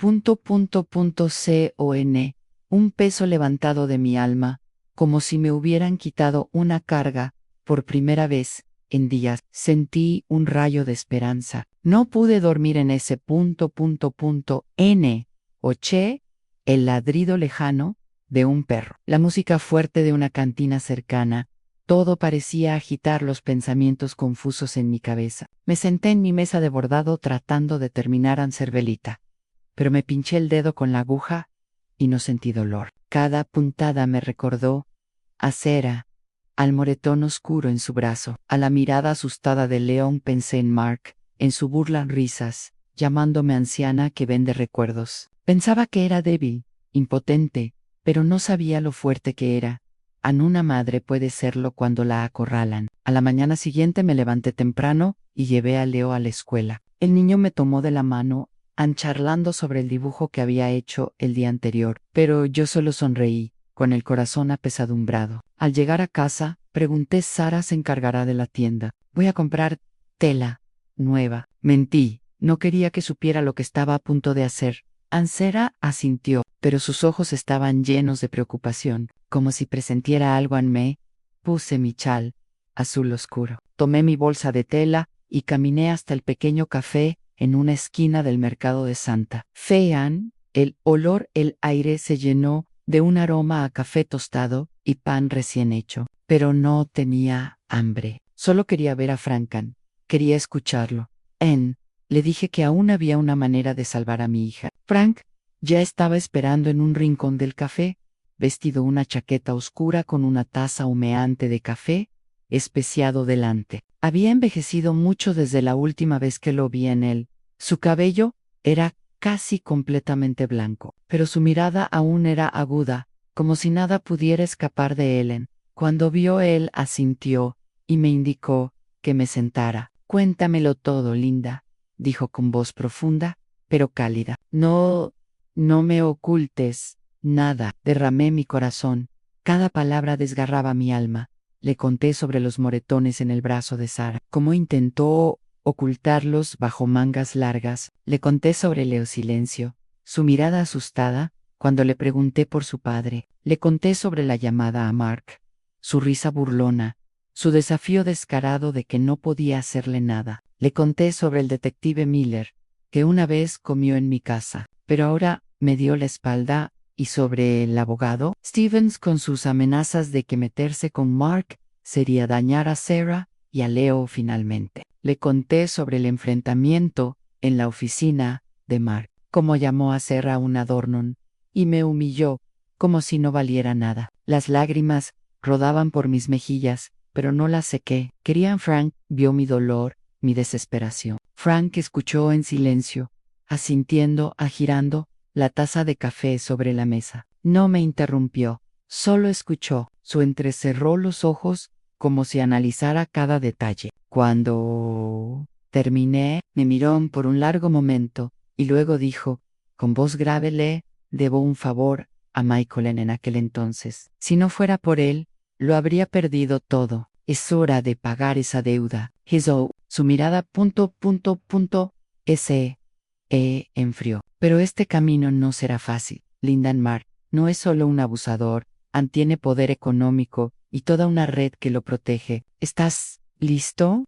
un peso levantado de mi alma, como si me hubieran quitado una carga, por primera vez en días, sentí un rayo de esperanza. No pude dormir en ese oché el ladrido lejano de un perro, la música fuerte de una cantina cercana. Todo parecía agitar los pensamientos confusos en mi cabeza. Me senté en mi mesa de bordado tratando de terminar Anservelita, pero me pinché el dedo con la aguja y no sentí dolor. Cada puntada me recordó a Cera, al moretón oscuro en su brazo. A la mirada asustada de León pensé en Mark, en su burla risas, llamándome anciana que vende recuerdos. Pensaba que era débil, impotente, pero no sabía lo fuerte que era. Una madre puede serlo cuando la acorralan. A la mañana siguiente me levanté temprano y llevé a Leo a la escuela. El niño me tomó de la mano, charlando sobre el dibujo que había hecho el día anterior, pero yo solo sonreí, con el corazón apesadumbrado. Al llegar a casa, pregunté: ¿Sara se encargará de la tienda? Voy a comprar tela nueva. Mentí, no quería que supiera lo que estaba a punto de hacer. Ansera asintió, pero sus ojos estaban llenos de preocupación, como si presentiera algo en mí. Puse mi chal azul oscuro, tomé mi bolsa de tela y caminé hasta el pequeño café en una esquina del mercado de Santa Fe. El aire se llenó de un aroma a café tostado y pan recién hecho, pero no tenía hambre. Solo quería ver a Frankan, quería escucharlo. Le dije que aún había una manera de salvar a mi hija. Frank ya estaba esperando en un rincón del café, vestido una chaqueta oscura con una taza humeante de café especiado delante. Había envejecido mucho desde la última vez que lo vi en él. Su cabello era casi completamente blanco, pero su mirada aún era aguda, como si nada pudiera escapar de él. Cuando vio él asintió y me indicó que me sentara. Cuéntamelo todo, Linda, dijo con voz profunda, pero cálida. No me ocultes nada. Derramé mi corazón. Cada palabra desgarraba mi alma. Le conté sobre los moretones en el brazo de Sara, cómo intentó ocultarlos bajo mangas largas. Le conté sobre Leo silencio, su mirada asustada, cuando le pregunté por su padre. Le conté sobre la llamada a Mark, su risa burlona, su desafío descarado de que no podía hacerle nada. Le conté sobre el detective Miller, que una vez comió en mi casa, pero ahora me dio la espalda, y sobre el abogado Stevens con sus amenazas de que meterse con Mark sería dañar a Sarah y a Leo finalmente. Le conté sobre el enfrentamiento en la oficina de Mark, cómo llamó a Sarah un adorno, y me humilló como si no valiera nada. Las lágrimas rodaban por mis mejillas, pero no las sequé. Frank vio mi dolor, mi desesperación. Frank escuchó en silencio, asintiendo, agirando la taza de café sobre la mesa. No me interrumpió, solo escuchó. Entrecerró los ojos como si analizara cada detalle. Cuando terminé, me miró por un largo momento y luego dijo, con voz grave: le debo un favor a Michael en aquel entonces. Si no fuera por él, lo habría perdido todo. Es hora de pagar esa deuda. Su mirada enfrió. Pero este camino no será fácil. Lindan Mark no es solo un abusador, tiene poder económico y toda una red que lo protege. ¿Estás listo?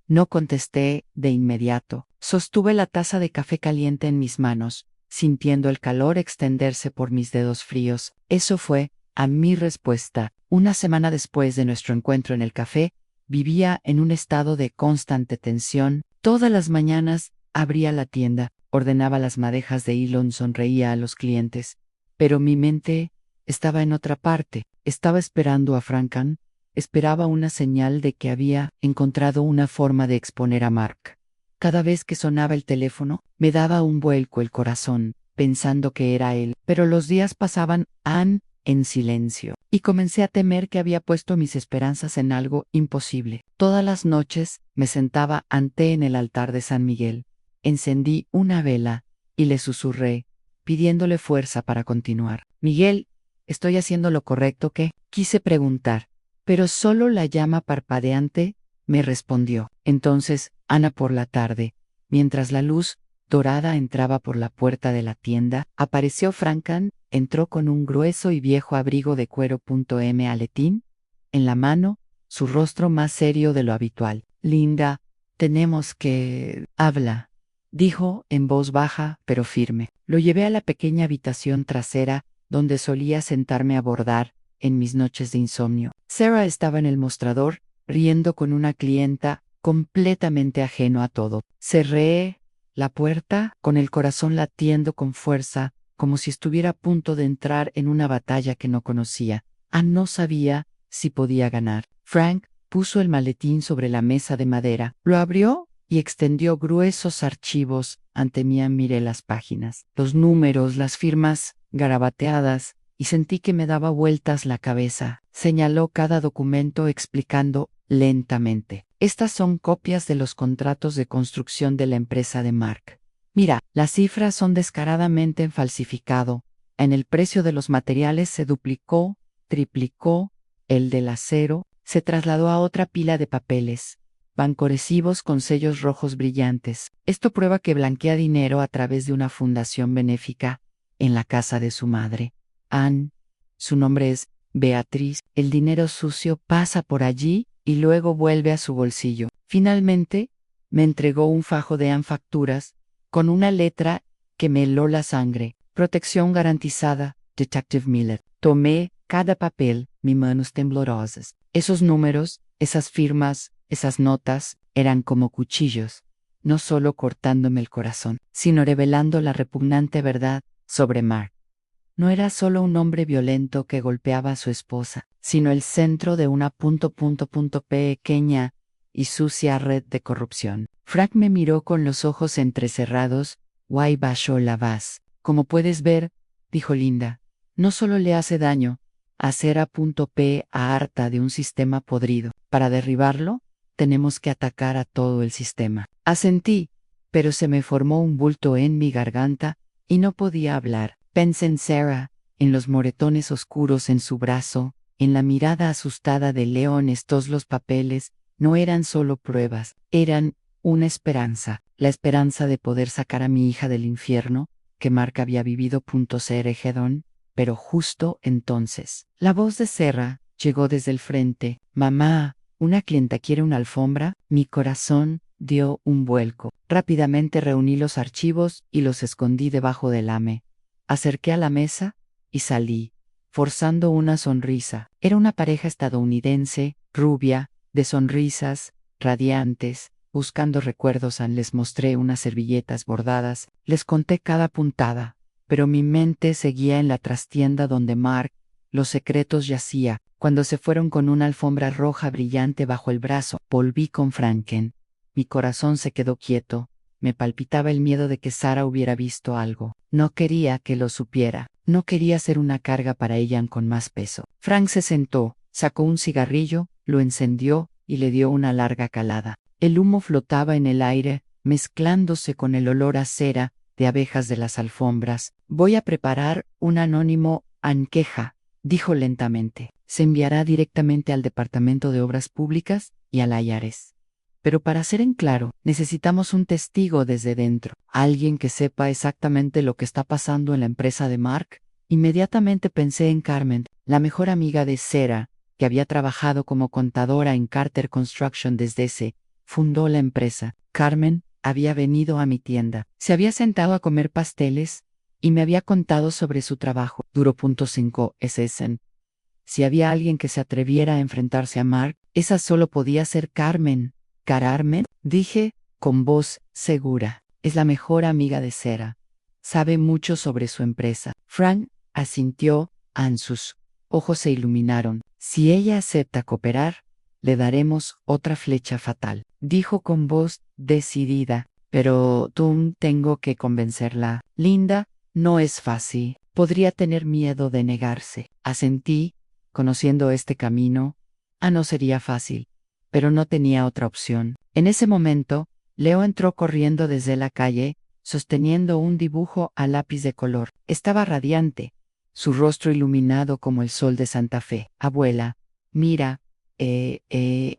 No contesté de inmediato. Sostuve la taza de café caliente en mis manos, sintiendo el calor extenderse por mis dedos fríos. Eso fue mi respuesta. Una semana después de nuestro encuentro en el café, vivía en un estado de constante tensión. Todas las mañanas abría la tienda, ordenaba las madejas de hilo, sonreía a los clientes. Pero mi mente estaba en otra parte. Estaba esperando a Frankan. Esperaba una señal de que había encontrado una forma de exponer a Mark. Cada vez que sonaba el teléfono, me daba un vuelco el corazón, pensando que era él. Pero los días pasaban en silencio, y comencé a temer que había puesto mis esperanzas en algo imposible. Todas las noches me sentaba en el altar de San Miguel. Encendí una vela y le susurré, pidiéndole fuerza para continuar. Miguel, ¿estoy haciendo lo correcto? ¿Qué? Quise preguntar, pero solo la llama parpadeante me respondió. Entonces, por la tarde, mientras la luz dorada entraba por la puerta de la tienda, apareció Frankan. Entró con un grueso y viejo abrigo de cuero aletín en la mano, su rostro más serio de lo habitual. Linda, tenemos que... habla, dijo en voz baja pero firme. Lo llevé a la pequeña habitación trasera donde solía sentarme a bordar en mis noches de insomnio. Sarah estaba en el mostrador, riendo con una clienta, completamente ajeno a todo. Cerré la puerta con el corazón latiendo con fuerza, como si estuviera a punto de entrar en una batalla que no conocía. No sabía si podía ganar. Frank puso el maletín sobre la mesa de madera, lo abrió y extendió gruesos archivos ante mí. Miré las páginas, los números, las firmas garabateadas, y sentí que me daba vueltas la cabeza. Señaló cada documento explicando lentamente. Estas son copias de los contratos de construcción de la empresa de Mark. Mira, las cifras son descaradamente falsificado. En el precio de los materiales se duplicó, triplicó, el del acero se trasladó a otra pila de papeles, bancoresivos con sellos rojos brillantes. Esto prueba que blanquea dinero a través de una fundación benéfica en la casa de su madre. Su nombre es Beatriz. El dinero sucio pasa por allí y luego vuelve a su bolsillo. Finalmente, me entregó un fajo de facturas con una letra que me heló la sangre. Protección garantizada, Detective Miller. Tomé cada papel, mis manos temblorosas. Esos números, esas firmas, esas notas, eran como cuchillos, no solo cortándome el corazón, sino revelando la repugnante verdad sobre Mark. No era solo un hombre violento que golpeaba a su esposa, sino el centro de una pequeña y sucia red de corrupción. Frank me miró con los ojos entrecerrados. Why bashó la vas. Como puedes ver, dijo Linda, no solo le hace daño, hacer a harta de un sistema podrido. Para derribarlo, tenemos que atacar a todo el sistema. Asentí, pero se me formó un bulto en mi garganta y no podía hablar. Pensé en Sarah, en los moretones oscuros en su brazo, en la mirada asustada de León. Estos los papeles no eran solo pruebas, eran una esperanza, la esperanza de poder sacar a mi hija del infierno que Mark había vivido. Pero justo entonces, la voz de Sarah llegó desde el frente. Mamá, ¿una clienta quiere una alfombra? Mi corazón dio un vuelco. Rápidamente reuní los archivos y los escondí debajo del lame. Acerqué a la mesa y salí, forzando una sonrisa. Era una pareja estadounidense, rubia, de sonrisas, radiantes. Buscando recuerdos, les mostré unas servilletas bordadas, les conté cada puntada, pero mi mente seguía en la trastienda donde Mark, los secretos yacía. Cuando se fueron con una alfombra roja brillante bajo el brazo, volví con Franken. Mi corazón se quedó quieto. Me palpitaba el miedo de que Sara hubiera visto algo. No quería que lo supiera. No quería ser una carga para ella con más peso. Frank se sentó, sacó un cigarrillo, lo encendió y le dio una larga calada. El humo flotaba en el aire, mezclándose con el olor a cera de abejas de las alfombras. Voy a preparar un anónimo anqueja, dijo lentamente. Se enviará directamente al Departamento de Obras Públicas y al IRS. Pero para ser en claro, necesitamos un testigo desde dentro, alguien que sepa exactamente lo que está pasando en la empresa de Mark. Inmediatamente pensé en Carmen, la mejor amiga de Sarah, que había trabajado como contadora en Carter Construction desde ese fundó la empresa. Carmen había venido a mi tienda, se había sentado a comer pasteles y me había contado sobre su trabajo. Duro. 5 SSN. Si había alguien que se atreviera a enfrentarse a Mark, esa solo podía ser Carmen. ¿Carmen? Dije, con voz segura. Es la mejor amiga de Sarah. Sabe mucho sobre su empresa. Frank asintió, sus ojos se iluminaron. Si ella acepta cooperar, le daremos otra flecha fatal. Dijo con voz decidida. Pero tengo que convencerla. Linda, no es fácil. Podría tener miedo de negarse. Asentí, conociendo este camino. No sería fácil. Pero no tenía otra opción. En ese momento, Leo entró corriendo desde la calle, sosteniendo un dibujo a lápiz de color. Estaba radiante, su rostro iluminado como el sol de Santa Fe. Abuela, mira,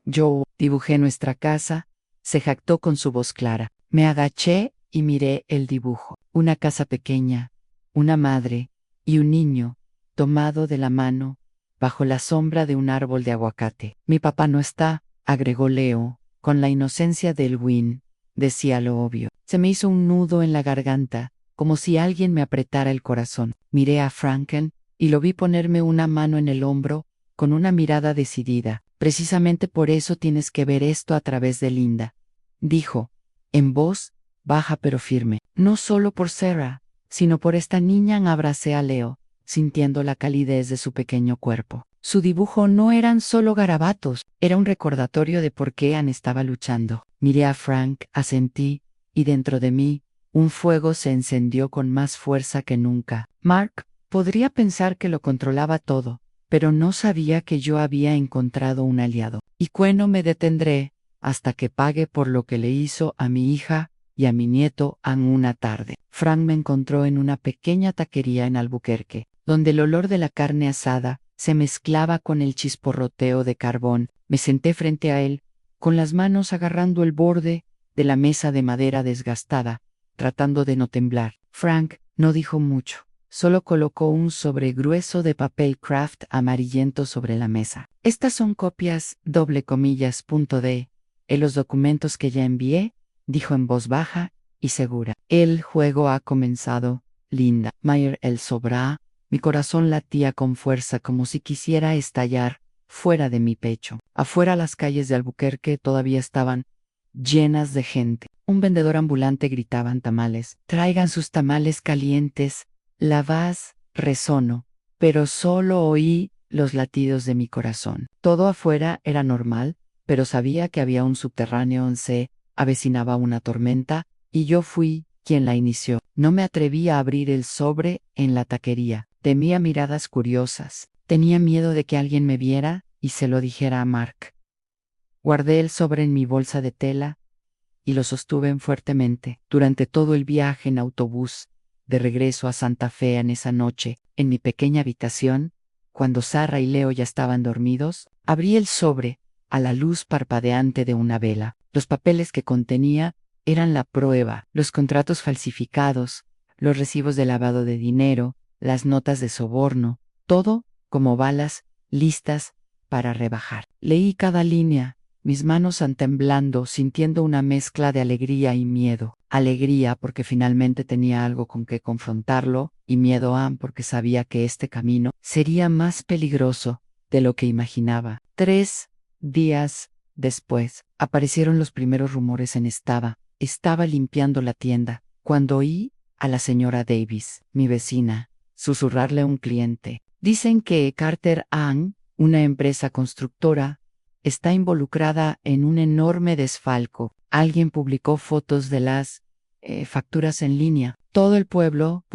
yo dibujé nuestra casa, se jactó con su voz clara. Me agaché y miré el dibujo. Una casa pequeña, una madre y un niño, tomado de la mano, bajo la sombra de un árbol de aguacate. Mi papá no está, agregó Leo, con la inocencia del Win. Decía lo obvio. Se me hizo un nudo en la garganta, como si alguien me apretara el corazón. Miré a Franken y lo vi ponerme una mano en el hombro, con una mirada decidida. Precisamente por eso tienes que ver esto a través de Linda, dijo, en voz baja pero firme. No solo por Sarah, sino por esta niña. Abracé a Leo, sintiendo la calidez de su pequeño cuerpo. Su dibujo no eran solo garabatos, era un recordatorio de por qué Anne estaba luchando. Miré a Frank, asentí, y dentro de mí, un fuego se encendió con más fuerza que nunca. Mark podría pensar que lo controlaba todo, pero no sabía que yo había encontrado un aliado. Y no me detendré hasta que pague por lo que le hizo a mi hija y a mi nieto en una tarde. Frank me encontró en una pequeña taquería en Albuquerque, donde el olor de la carne asada se mezclaba con el chisporroteo de carbón. Me senté frente a él, con las manos agarrando el borde de la mesa de madera desgastada, tratando de no temblar. Frank no dijo mucho, solo colocó un sobre grueso de papel craft amarillento sobre la mesa. Estas son copias .de los documentos que ya envié, dijo en voz baja y segura. El juego ha comenzado, Linda. Mayer el sobra. Mi corazón latía con fuerza como si quisiera estallar fuera de mi pecho. Afuera las calles de Albuquerque todavía estaban llenas de gente. Un vendedor ambulante gritaba en tamales. Traigan sus tamales calientes. La voz resonó, pero solo oí los latidos de mi corazón. Todo afuera era normal, pero sabía que había un subterráneo se avecinaba una tormenta, y yo fui quien la inició. No me atreví a abrir el sobre en la taquería. Temía miradas curiosas. Tenía miedo de que alguien me viera y se lo dijera a Mark. Guardé el sobre en mi bolsa de tela y lo sostuve fuertemente. Durante todo el viaje en autobús, de regreso a Santa Fe en esa noche, en mi pequeña habitación, cuando Sarah y Leo ya estaban dormidos, abrí el sobre a la luz parpadeante de una vela. Los papeles que contenía eran la prueba, los contratos falsificados, los recibos de lavado de dinero, las notas de soborno, todo como balas listas para rebajar. Leí cada línea, mis manos temblando, sintiendo una mezcla de alegría y miedo. Alegría porque finalmente tenía algo con que confrontarlo, y miedo porque sabía que este camino sería más peligroso de lo que imaginaba. 3 días después, aparecieron los primeros rumores en Estaba limpiando la tienda, cuando oí a la señora Davis, mi vecina, susurrarle a un cliente. Dicen que Carter Ann, una empresa constructora, está involucrada en un enorme desfalco. Alguien publicó fotos de las facturas en línea. Todo el pueblo,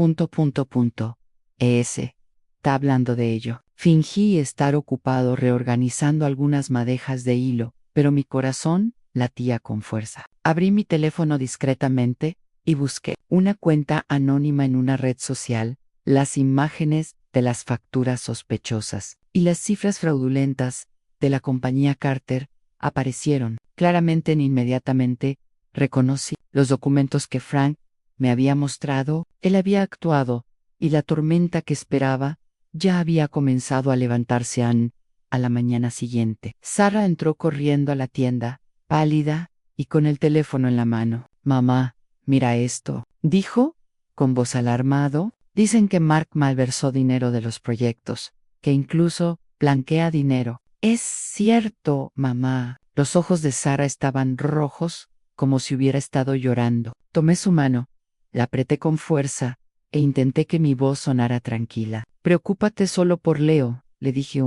está hablando de ello. Fingí estar ocupado reorganizando algunas madejas de hilo, pero mi corazón latía con fuerza. Abrí mi teléfono discretamente y busqué una cuenta anónima en una red social, las imágenes de las facturas sospechosas y las cifras fraudulentas de la compañía Carter aparecieron. Claramente e inmediatamente reconocí los documentos que Frank me había mostrado. Él había actuado, y la tormenta que esperaba ya había comenzado a levantarse a la mañana siguiente. Sarah entró corriendo a la tienda, pálida y con el teléfono en la mano. «Mamá, mira esto», dijo, con voz alarmado. «Dicen que Mark malversó dinero de los proyectos, que incluso blanquea dinero». «Es cierto, mamá». Los ojos de Sarah estaban rojos, como si hubiera estado llorando. Tomé su mano, la apreté con fuerza e intenté que mi voz sonara tranquila. «Preocúpate solo por Leo», le dije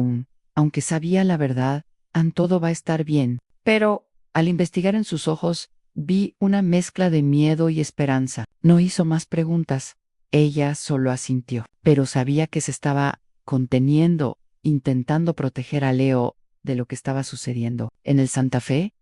aunque sabía la verdad, todo va a estar bien. Pero, al investigar en sus ojos, vi una mezcla de miedo y esperanza. No hizo más preguntas. Ella solo asintió, pero sabía que se estaba conteniendo, intentando proteger a Leo de lo que estaba sucediendo. En el Santa Fe,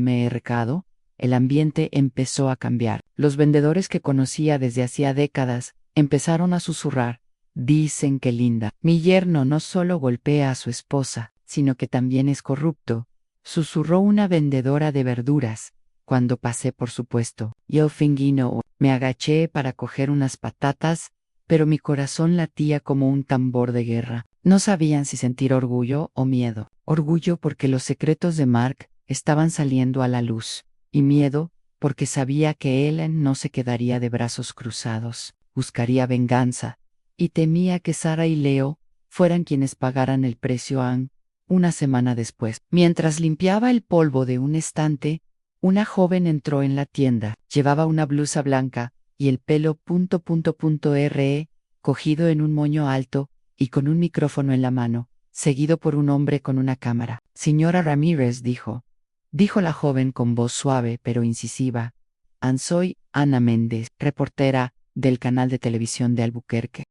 mercado, el ambiente empezó a cambiar. Los vendedores que conocía desde hacía décadas empezaron a susurrar. «Dicen que Linda, mi yerno, no solo golpea a su esposa, sino que también es corrupto», susurró una vendedora de verduras. Cuando pasé, por supuesto, yo fingí no. Me agaché para coger unas patatas, pero mi corazón latía como un tambor de guerra. No sabían si sentir orgullo o miedo. Orgullo porque los secretos de Mark estaban saliendo a la luz, y miedo porque sabía que Ellen no se quedaría de brazos cruzados. Buscaría venganza, y temía que Sarah y Leo fueran quienes pagaran el precio una semana después. Mientras limpiaba el polvo de un estante, una joven entró en la tienda. Llevaba una blusa blanca y el pelo cogido en un moño alto y con un micrófono en la mano, seguido por un hombre con una cámara. «Señora Ramírez», dijo la joven con voz suave pero incisiva. «Soy Ana Méndez, reportera del canal de televisión de Albuquerque.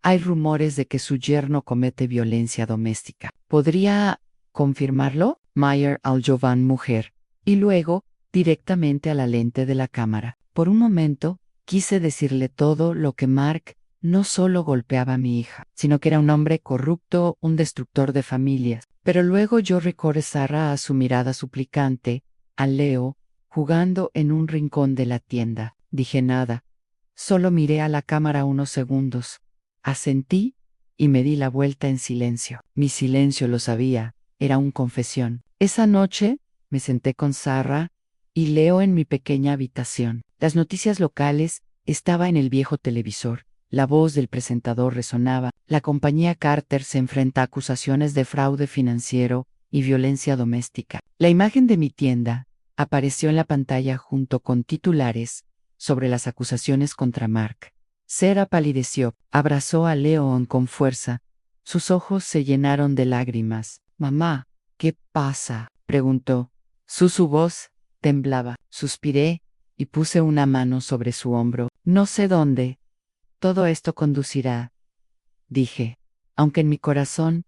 Hay rumores de que su yerno comete violencia doméstica. ¿Podría confirmarlo?» Mayer Aljovan, mujer. Y luego, directamente a la lente de la cámara. Por un momento, quise decirle todo lo que Mark no solo golpeaba a mi hija, sino que era un hombre corrupto, un destructor de familias. Pero luego yo recordé a Sarah, a su mirada suplicante, a Leo, jugando en un rincón de la tienda. Dije nada. Solo miré a la cámara unos segundos. Asentí y me di la vuelta en silencio. Mi silencio, lo sabía, era una confesión. Esa noche me senté con Sarah y Leo en mi pequeña habitación. Las noticias locales estaban en el viejo televisor. La voz del presentador resonaba. La compañía Carter se enfrenta a acusaciones de fraude financiero y violencia doméstica. La imagen de mi tienda apareció en la pantalla junto con titulares sobre las acusaciones contra Mark. Sarah palideció, abrazó a Leon con fuerza. Sus ojos se llenaron de lágrimas. «Mamá, ¿qué pasa?», preguntó. Su voz temblaba. Suspiré y puse una mano sobre su hombro. «No sé dónde todo esto conducirá», dije, aunque en mi corazón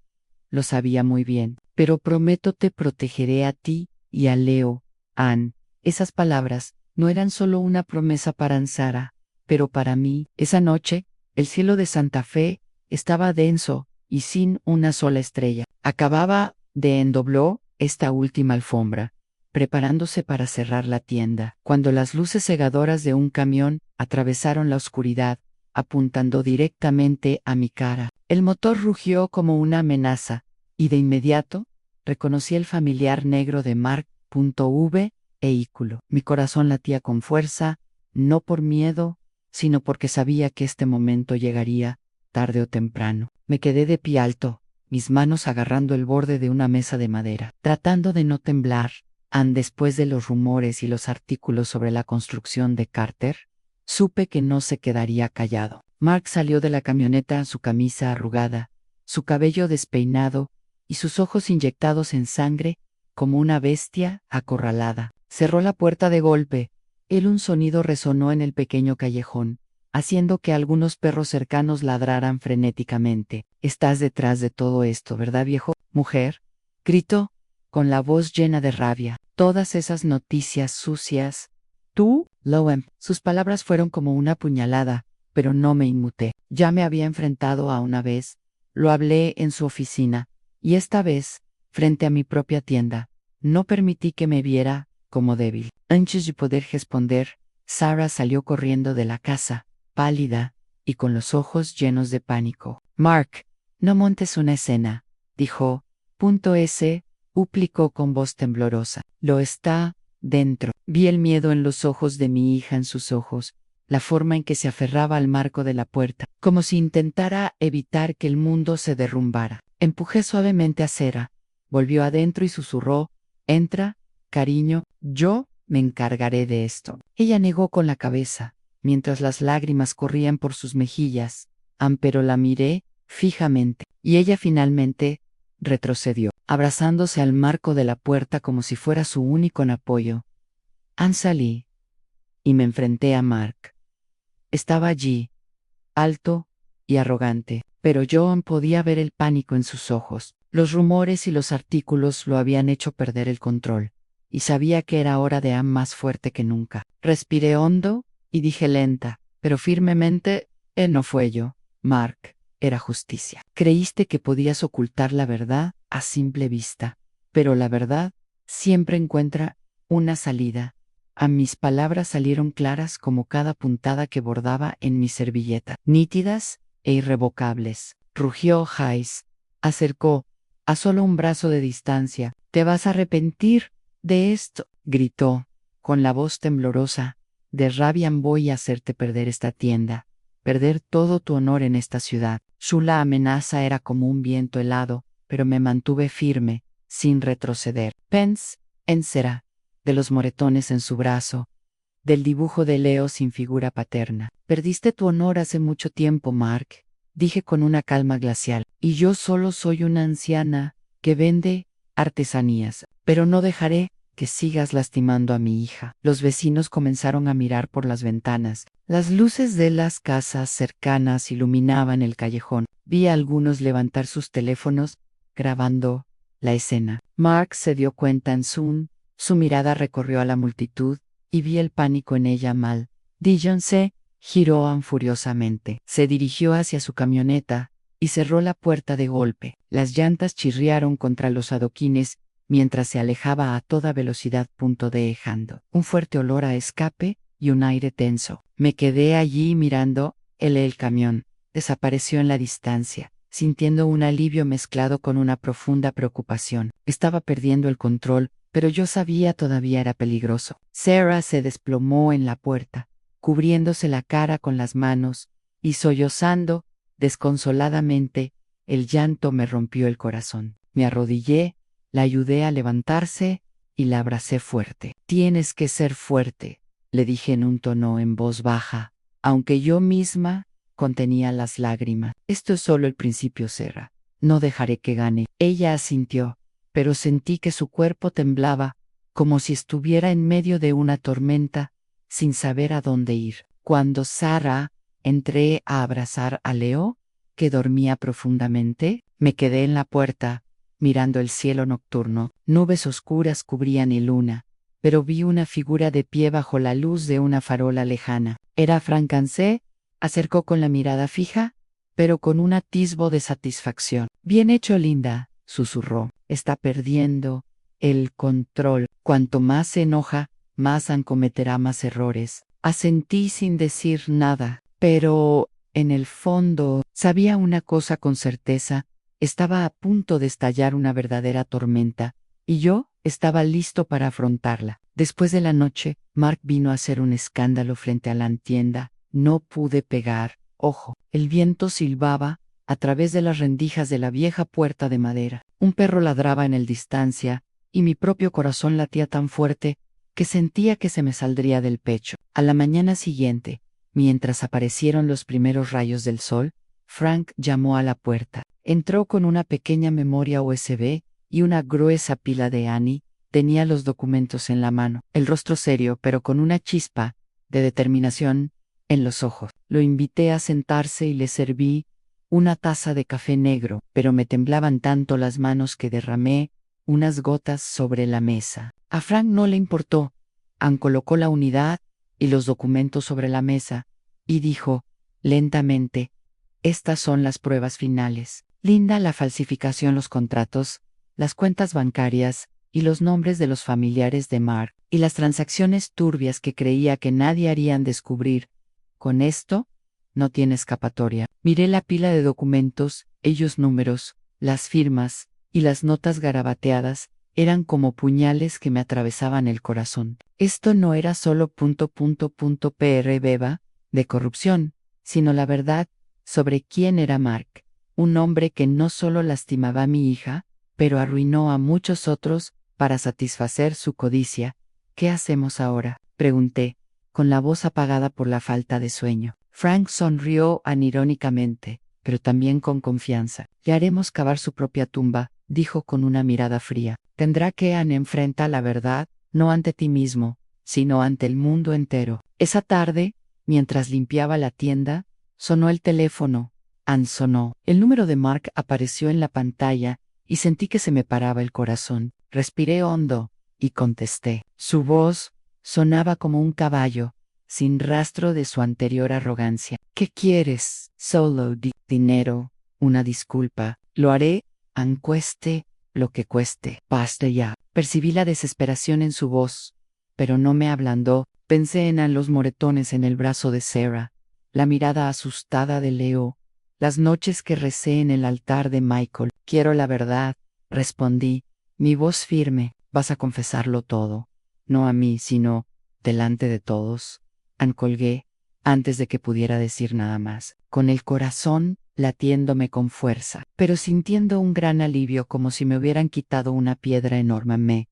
lo sabía muy bien. «Pero prometo te protegeré a ti y a Leo, Ann». Esas palabras no eran solo una promesa para Sarah, pero para mí. Esa noche, el cielo de Santa Fe estaba denso y sin una sola estrella. Acababa de endoblar esta última alfombra, preparándose para cerrar la tienda, cuando las luces cegadoras de un camión atravesaron la oscuridad, apuntando directamente a mi cara. El motor rugió como una amenaza, y de inmediato reconocí el familiar negro de Mark.V. vehículo. Mi corazón latía con fuerza, no por miedo, sino porque sabía que este momento llegaría, tarde o temprano. Me quedé de pie alto, mis manos agarrando el borde de una mesa de madera, tratando de no temblar. Después de los rumores y los artículos sobre la construcción de Carter, supe que no se quedaría callado. Mark salió de la camioneta, su camisa arrugada, su cabello despeinado y sus ojos inyectados en sangre, como una bestia acorralada. Cerró la puerta de golpe. Un sonido resonó en el pequeño callejón, haciendo que algunos perros cercanos ladraran frenéticamente. «Estás detrás de todo esto, ¿verdad, viejo? Mujer», gritó, con la voz llena de rabia. «Todas esas noticias sucias. ¿Tú, Loem?» Sus palabras fueron como una puñalada, pero no me inmuté. Ya me había enfrentado a una vez. Lo hablé en su oficina, y esta vez, frente a mi propia tienda. No permití que me viera como débil. Antes de poder responder, Sarah salió corriendo de la casa, pálida y con los ojos llenos de pánico. «Mark, no montes una escena», dijo. Uplicó con voz temblorosa. «Lo está dentro». Vi el miedo en los ojos de mi hija, en sus ojos, la forma en que se aferraba al marco de la puerta, como si intentara evitar que el mundo se derrumbara. Empujé suavemente a Sarah. Volvió adentro y susurró: «Entra, cariño, yo me encargaré de esto». Ella negó con la cabeza, mientras las lágrimas corrían por sus mejillas. Pero la miré fijamente, y ella finalmente retrocedió, abrazándose al marco de la puerta como si fuera su único apoyo. Salí y me enfrenté a Mark. Estaba allí, alto y arrogante, pero yo podía ver el pánico en sus ojos. Los rumores y los artículos lo habían hecho perder el control, y sabía que era hora de más fuerte que nunca. Respiré hondo y dije lenta, pero firmemente: no fue yo, Mark, era justicia. Creíste que podías ocultar la verdad a simple vista, pero la verdad siempre encuentra una salida. Mis palabras salieron claras como cada puntada que bordaba en mi servilleta, nítidas e irrevocables. Rugió Hayes. Acercó, a solo un brazo de distancia. «Te vas a arrepentir de esto», gritó, con la voz temblorosa. «De rabia voy a hacerte perder esta tienda, perder todo tu honor en esta ciudad». La amenaza era como un viento helado, pero me mantuve firme, sin retroceder. Pence, en cera, de los moretones en su brazo, del dibujo de Leo sin figura paterna. «Perdiste tu honor hace mucho tiempo, Mark», dije con una calma glacial, «y yo solo soy una anciana que vende artesanías, pero no dejaré que sigas lastimando a mi hija». Los vecinos comenzaron a mirar por las ventanas. Las luces de las casas cercanas iluminaban el callejón. Vi a algunos levantar sus teléfonos, grabando la escena. Mark se dio cuenta en Zoom. Su mirada recorrió a la multitud, y vi el pánico en ella. Dijon se giró furiosamente. Se dirigió hacia su camioneta y cerró la puerta de golpe. Las llantas chirriaron contra los adoquines mientras se alejaba a toda velocidad, dejando un fuerte olor a escape y un aire tenso. Me quedé allí mirando. El camión desapareció en la distancia, sintiendo un alivio mezclado con una profunda preocupación. Estaba perdiendo el control, pero yo sabía todavía era peligroso. Sarah se desplomó en la puerta, cubriéndose la cara con las manos y sollozando desconsoladamente. El llanto me rompió el corazón. Me arrodillé, la ayudé a levantarse y la abracé fuerte. «Tienes que ser fuerte», le dije en un tono en voz baja, aunque yo misma contenía las lágrimas. «Esto es solo el principio, Sarah. No dejaré que gane». Ella asintió, pero sentí que su cuerpo temblaba, como si estuviera en medio de una tormenta, sin saber a dónde ir. Cuando Sarah entré a abrazar a Leo, que dormía profundamente, me quedé en la puerta, mirando el cielo nocturno. Nubes oscuras cubrían la luna, pero vi una figura de pie bajo la luz de una farola lejana. Era Francancé. Acercó con la mirada fija, pero con un atisbo de satisfacción. «Bien hecho, linda», susurró. «Está perdiendo el control. Cuanto más se enoja, más cometerá más errores». Asentí sin decir nada, pero en el fondo sabía una cosa con certeza: Estaba a punto de estallar una verdadera tormenta, y yo estaba listo para afrontarla. Después de la noche, Mark vino a hacer un escándalo frente a la tienda. No pude pegar ojo. El viento silbaba a través de las rendijas de la vieja puerta de madera. Un perro ladraba en el distancia, y mi propio corazón latía tan fuerte que sentía que se me saldría del pecho. A la mañana siguiente, mientras aparecieron los primeros rayos del sol, Frank llamó a la puerta. Entró con una pequeña memoria USB y una gruesa pila de Annie. Tenía los documentos en la mano, el rostro serio, pero con una chispa de determinación en los ojos. Lo invité a sentarse y le serví una taza de café negro, pero me temblaban tanto las manos que derramé unas gotas sobre la mesa. A Frank no le importó. Ann colocó la unidad y los documentos sobre la mesa y dijo, lentamente, estas son las pruebas finales. Linda, la falsificación, los contratos, las cuentas bancarias y los nombres de los familiares de Mark, y las transacciones turbias que creía que nadie harían descubrir. Con esto, no tiene escapatoria. Miré la pila de documentos, ellos números, las firmas y las notas garabateadas, eran como puñales que me atravesaban el corazón. Esto no era solo PR beba de corrupción, sino la verdad sobre quién era Mark, un hombre que no solo lastimaba a mi hija, pero arruinó a muchos otros para satisfacer su codicia. ¿Qué hacemos ahora?, pregunté, con la voz apagada por la falta de sueño. Frank sonrió anirónicamente, pero también con confianza. Le haremos cavar su propia tumba, dijo con una mirada fría. Tendrá que enfrentar la verdad, no ante ti mismo, sino ante el mundo entero. Esa tarde, mientras limpiaba la tienda, sonó el teléfono. Ann sonó. El número de Mark apareció en la pantalla y sentí que se me paraba el corazón. Respiré hondo y contesté. Su voz sonaba como un caballo, sin rastro de su anterior arrogancia. ¿Qué quieres? Solo dinero, una disculpa. Lo haré, cueste lo que cueste. Basta ya. Percibí la desesperación en su voz, pero no me ablandó. Pensé en los moretones en el brazo de Sarah, la mirada asustada de Leo, las noches que recé en el altar de Michael. Quiero la verdad, respondí, mi voz firme. Vas a confesarlo todo, no a mí, sino delante de todos. Ann colgué antes de que pudiera decir nada más, con el corazón latiéndome con fuerza, pero sintiendo un gran alivio, como si me hubieran quitado una piedra enorme. Me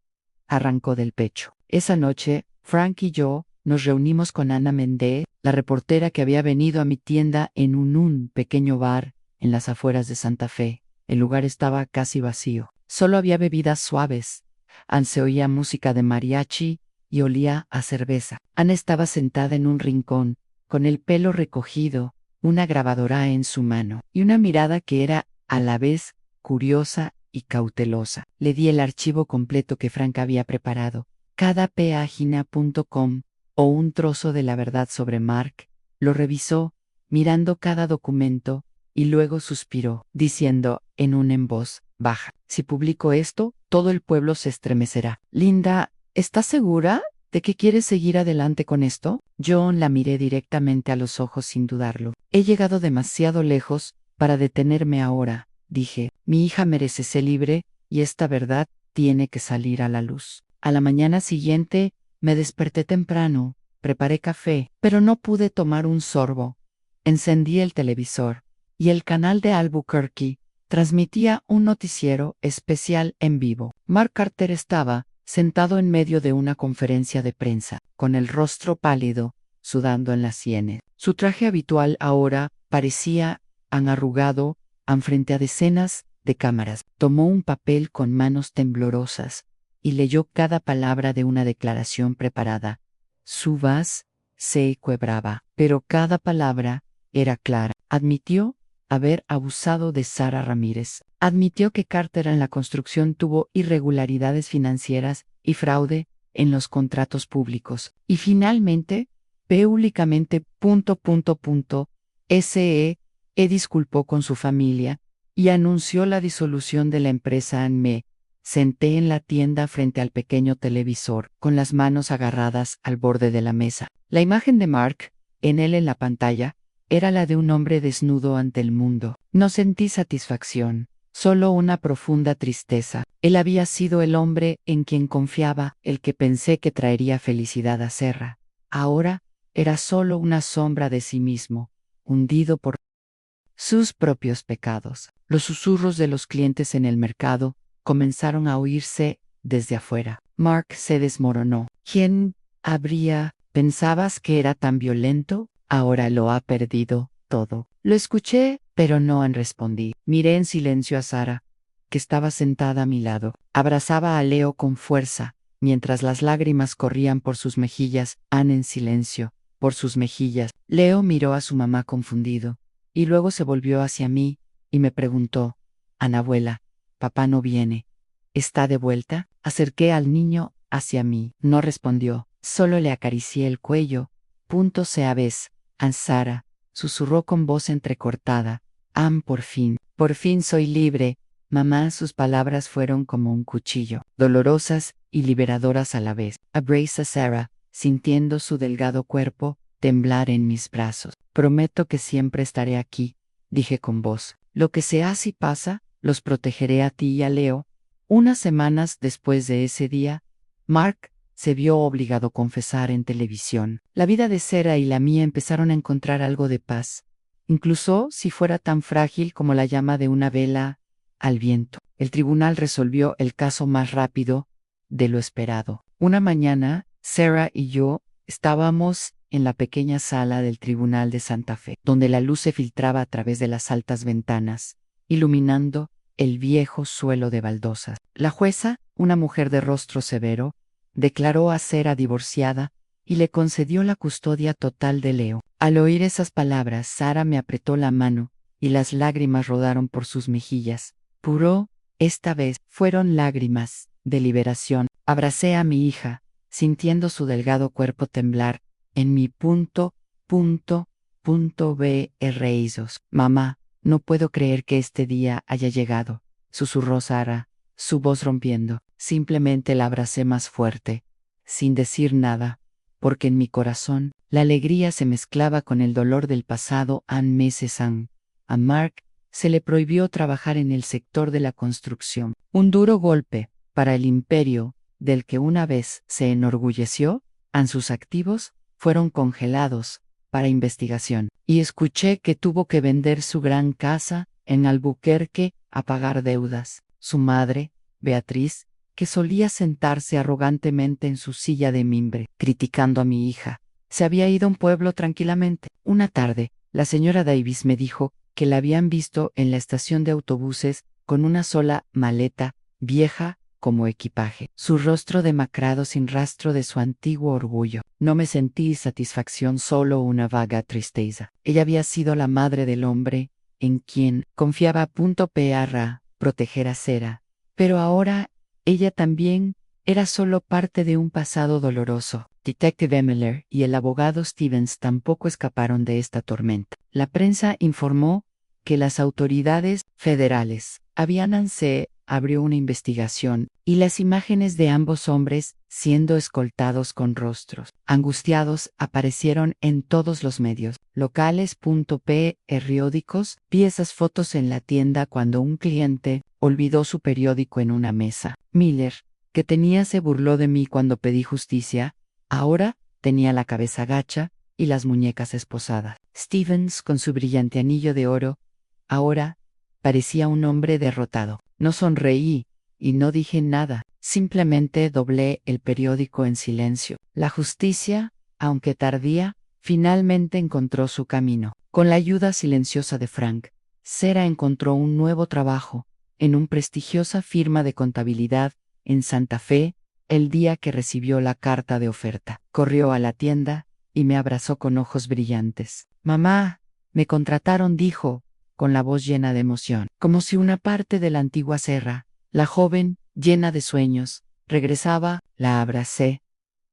arrancó del pecho. Esa noche, Frank y yo nos reunimos con Ana Mendé, la reportera que había venido a mi tienda en un pequeño bar en las afueras de Santa Fe. El lugar estaba casi vacío. Solo había bebidas suaves. Ann se oía música de mariachi y olía a cerveza. Ana estaba sentada en un rincón, con el pelo recogido, una grabadora en su mano, y una mirada que era, a la vez, curiosa y cautelosa. Le di el archivo completo que Frank había preparado, cada página.com, o un trozo de la verdad sobre Mark. Lo revisó, mirando cada documento, y luego suspiró, diciendo, en voz baja, si publico esto, todo el pueblo se estremecerá. Linda, ¿estás segura de que quieres seguir adelante con esto? Yo la miré directamente a los ojos sin dudarlo. He llegado demasiado lejos para detenerme ahora, dije. Mi hija merece ser libre, y esta verdad tiene que salir a la luz. A la mañana siguiente, me desperté temprano, preparé café, pero no pude tomar un sorbo. Encendí el televisor, y el canal de Albuquerque transmitía un noticiero especial en vivo. Mark Carter estaba sentado en medio de una conferencia de prensa, con el rostro pálido, sudando en las sienes. Su traje habitual ahora parecía arrugado, frente a decenas de cámaras. Tomó un papel con manos temblorosas y leyó cada palabra de una declaración preparada. Su voz se quebraba, pero cada palabra era clara. Admitió haber abusado de Sara Ramírez. Admitió que Carter en la construcción tuvo irregularidades financieras y fraude en los contratos públicos. Y finalmente, públicamente, se disculpó con su familia y anunció la disolución de la empresa. Me senté en la tienda frente al pequeño televisor, con las manos agarradas al borde de la mesa. La imagen de Mark, en la pantalla, era la de un hombre desnudo ante el mundo. No sentí satisfacción, solo una profunda tristeza. Él había sido el hombre en quien confiaba, el que pensé que traería felicidad a Serra. Ahora era solo una sombra de sí mismo, hundido por sus propios pecados. Los susurros de los clientes en el mercado comenzaron a oírse desde afuera. Mark se desmoronó. ¿Quién habría? ¿Pensabas que era tan violento? Ahora lo ha perdido todo. Lo escuché, pero no respondí. Miré en silencio a Sara, que estaba sentada a mi lado. Abrazaba a Leo con fuerza, mientras las lágrimas corrían por sus mejillas. Anne en silencio, por sus mejillas. Leo miró a su mamá confundido, y luego se volvió hacia mí, y me preguntó: «Anabuela, papá no viene. ¿Está de vuelta?». Acerqué al niño hacia mí. No respondió, solo le acaricié el cuello. «Sabes, Sara», susurró con voz entrecortada. Por fin soy libre». Mamá, sus palabras fueron como un cuchillo, dolorosas y liberadoras a la vez. Abracé a Sara, sintiendo su delgado cuerpo temblar en mis brazos. «Prometo que siempre estaré aquí», dije con voz. «Lo que sea si pasa, los protegeré a ti y a Leo». Unas semanas después de ese día, Mark se vio obligado a confesar en televisión. La vida de Sara y la mía empezaron a encontrar algo de paz, incluso si fuera tan frágil como la llama de una vela al viento. El tribunal resolvió el caso más rápido de lo esperado. Una mañana, Sara y yo estábamos en la pequeña sala del Tribunal de Santa Fe, donde la luz se filtraba a través de las altas ventanas, iluminando el viejo suelo de baldosas. La jueza, una mujer de rostro severo, declaró a Sara divorciada y le concedió la custodia total de Leo. Al oír esas palabras, Sara me apretó la mano y las lágrimas rodaron por sus mejillas. Puro, esta vez, fueron lágrimas de liberación. Abracé a mi hija, sintiendo su delgado cuerpo temblar en mi berrizos. «Mamá, no puedo creer que este día haya llegado», susurró Sara, su voz rompiendo. Simplemente la abracé más fuerte, sin decir nada, porque en mi corazón la alegría se mezclaba con el dolor del pasado. A Mark se le prohibió trabajar en el sector de la construcción. Un duro golpe para el imperio del que una vez se enorgulleció. Sus activos fueron congelados para investigación. Y escuché que tuvo que vender su gran casa en Albuquerque a pagar deudas. Su madre, Beatriz, que solía sentarse arrogantemente en su silla de mimbre, criticando a mi hija, se había ido a un pueblo tranquilamente. Una tarde, la señora Davis me dijo que la habían visto en la estación de autobuses con una sola maleta, vieja como equipaje, su rostro demacrado sin rastro de su antiguo orgullo. No me sentí satisfacción, solo una vaga tristeza. Ella había sido la madre del hombre en quien confiaba. Para proteger a Sara. Pero ahora ella también era solo parte de un pasado doloroso. Detective Miller y el abogado Stevens tampoco escaparon de esta tormenta. La prensa informó que las autoridades federales abrió una investigación, y las imágenes de ambos hombres siendo escoltados con rostros angustiados aparecieron en todos los medios locales. Periódicos. Vi esas fotos en la tienda cuando un cliente olvidó su periódico en una mesa. Miller, que se burló de mí cuando pedí justicia, ahora tenía la cabeza gacha y las muñecas esposadas. Stevens, con su brillante anillo de oro, ahora parecía un hombre derrotado. No sonreí y no dije nada, simplemente doblé el periódico en silencio. La justicia, aunque tardía, finalmente encontró su camino. Con la ayuda silenciosa de Frank, Sara encontró un nuevo trabajo en una prestigiosa firma de contabilidad en Santa Fe el día que recibió la carta de oferta. Corrió a la tienda y me abrazó con ojos brillantes. «Mamá, me contrataron», dijo, con la voz llena de emoción, como si una parte de la antigua Sara, la joven, llena de sueños, regresaba. La abracé,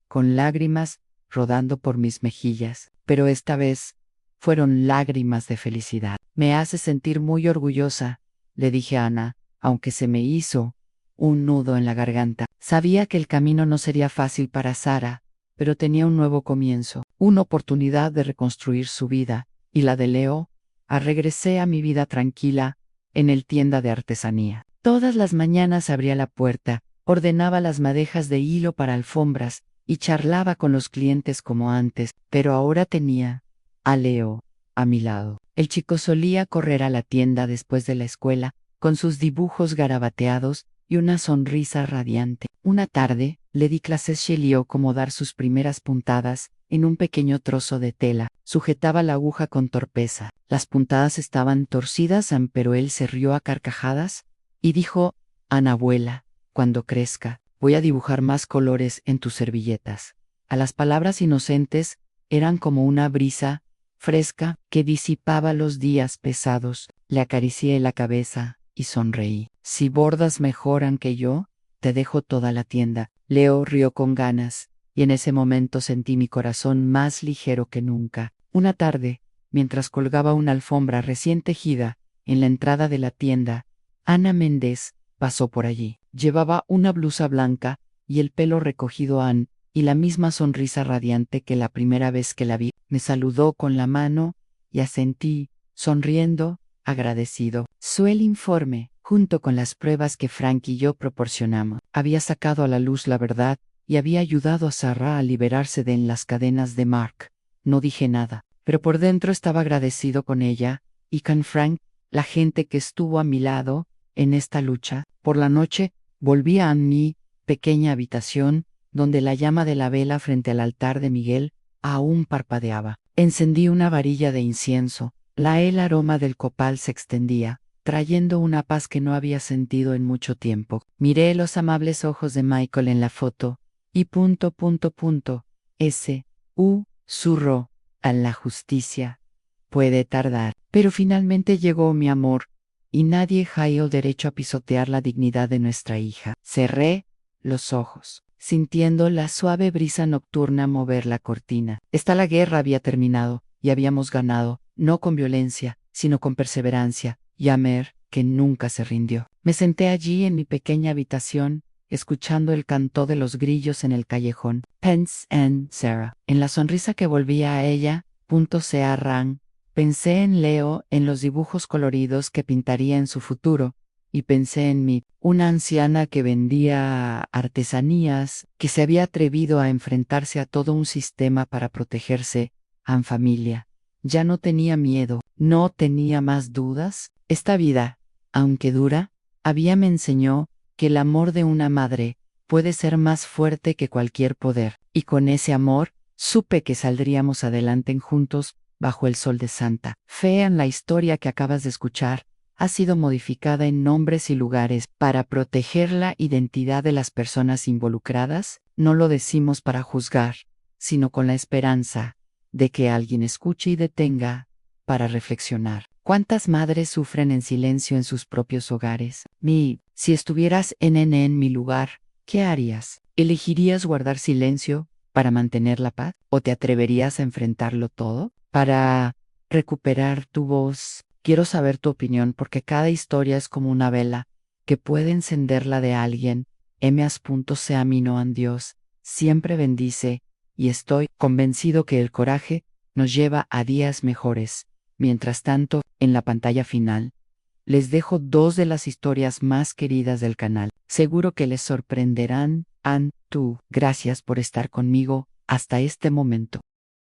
con lágrimas rodando por mis mejillas, pero esta vez fueron lágrimas de felicidad. «Me hace sentir muy orgullosa», le dije a Ana, aunque se me hizo un nudo en la garganta. Sabía que el camino no sería fácil para Sara, pero tenía un nuevo comienzo, una oportunidad de reconstruir su vida y la de Leo. Regresé a mi vida tranquila, en el tienda de artesanía. Todas las mañanas abría la puerta, ordenaba las madejas de hilo para alfombras y charlaba con los clientes como antes, pero ahora tenía a Leo a mi lado. El chico solía correr a la tienda después de la escuela, con sus dibujos garabateados y una sonrisa radiante. Una tarde, le di clases Shelio cómo dar sus primeras puntadas en un pequeño trozo de tela. Sujetaba la aguja con torpeza. Las puntadas estaban torcidas, pero él se rió a carcajadas y dijo: Ana abuela, cuando crezca, voy a dibujar más colores en tus servilletas. A las palabras inocentes eran como una brisa fresca que disipaba los días pesados. Le acaricié la cabeza y sonreí. Si bordas mejoran que yo, te dejo toda la tienda. Leo rió con ganas, y en ese momento sentí mi corazón más ligero que nunca. Una tarde, mientras colgaba una alfombra recién tejida en la entrada de la tienda, Ana Méndez pasó por allí. Llevaba una blusa blanca y el pelo recogido y la misma sonrisa radiante que la primera vez que la vi. Me saludó con la mano y asentí, sonriendo, agradecido. El informe, junto con las pruebas que Frank y yo proporcionamos, había sacado a la luz la verdad y había ayudado a Sarah a liberarse de las cadenas de Mark. No dije nada, pero por dentro estaba agradecido con ella y con Frank, la gente que estuvo a mi lado en esta lucha. Por la noche, volví a mi pequeña habitación, donde la llama de la vela frente al altar de Miguel aún parpadeaba. Encendí una varilla de incienso. El aroma del copal se extendía, trayendo una paz que no había sentido en mucho tiempo. Miré los amables ojos de Michael en la foto, y susurró: a la justicia puede tardar. Pero finalmente llegó mi amor, y nadie hay el derecho a pisotear la dignidad de nuestra hija. Cerré los ojos, sintiendo la suave brisa nocturna mover la cortina. La guerra había terminado, y habíamos ganado, no con violencia, sino con perseverancia, y Amer, que nunca se rindió. Me senté allí en mi pequeña habitación, escuchando el canto de los grillos en el callejón. Pence and Sarah. En la sonrisa que volvía a ella, pensé en Leo, en los dibujos coloridos que pintaría en su futuro, y pensé en mí, una anciana que vendía artesanías, que se había atrevido a enfrentarse a todo un sistema para protegerse, en familia. Ya no tenía miedo, no tenía más dudas. Esta vida, aunque dura, me enseñó que el amor de una madre puede ser más fuerte que cualquier poder, y con ese amor, supe que saldríamos adelante juntos, bajo el sol de Santa Fe. En la historia que acabas de escuchar, ha sido modificada en nombres y lugares para proteger la identidad de las personas involucradas. No lo decimos para juzgar, sino con la esperanza de que alguien escuche y detenga para reflexionar. ¿Cuántas madres sufren en silencio en sus propios hogares? Si estuvieras en mi lugar, ¿qué harías? ¿Elegirías guardar silencio para mantener la paz? ¿O te atreverías a enfrentarlo todo para recuperar tu voz? Quiero saber tu opinión, porque cada historia es como una vela que puede encender la de alguien. Dios siempre bendice, y estoy convencido que el coraje nos lleva a días mejores. Mientras tanto, en la pantalla final, les dejo dos de las historias más queridas del canal. Seguro que les sorprenderán. Gracias por estar conmigo hasta este momento.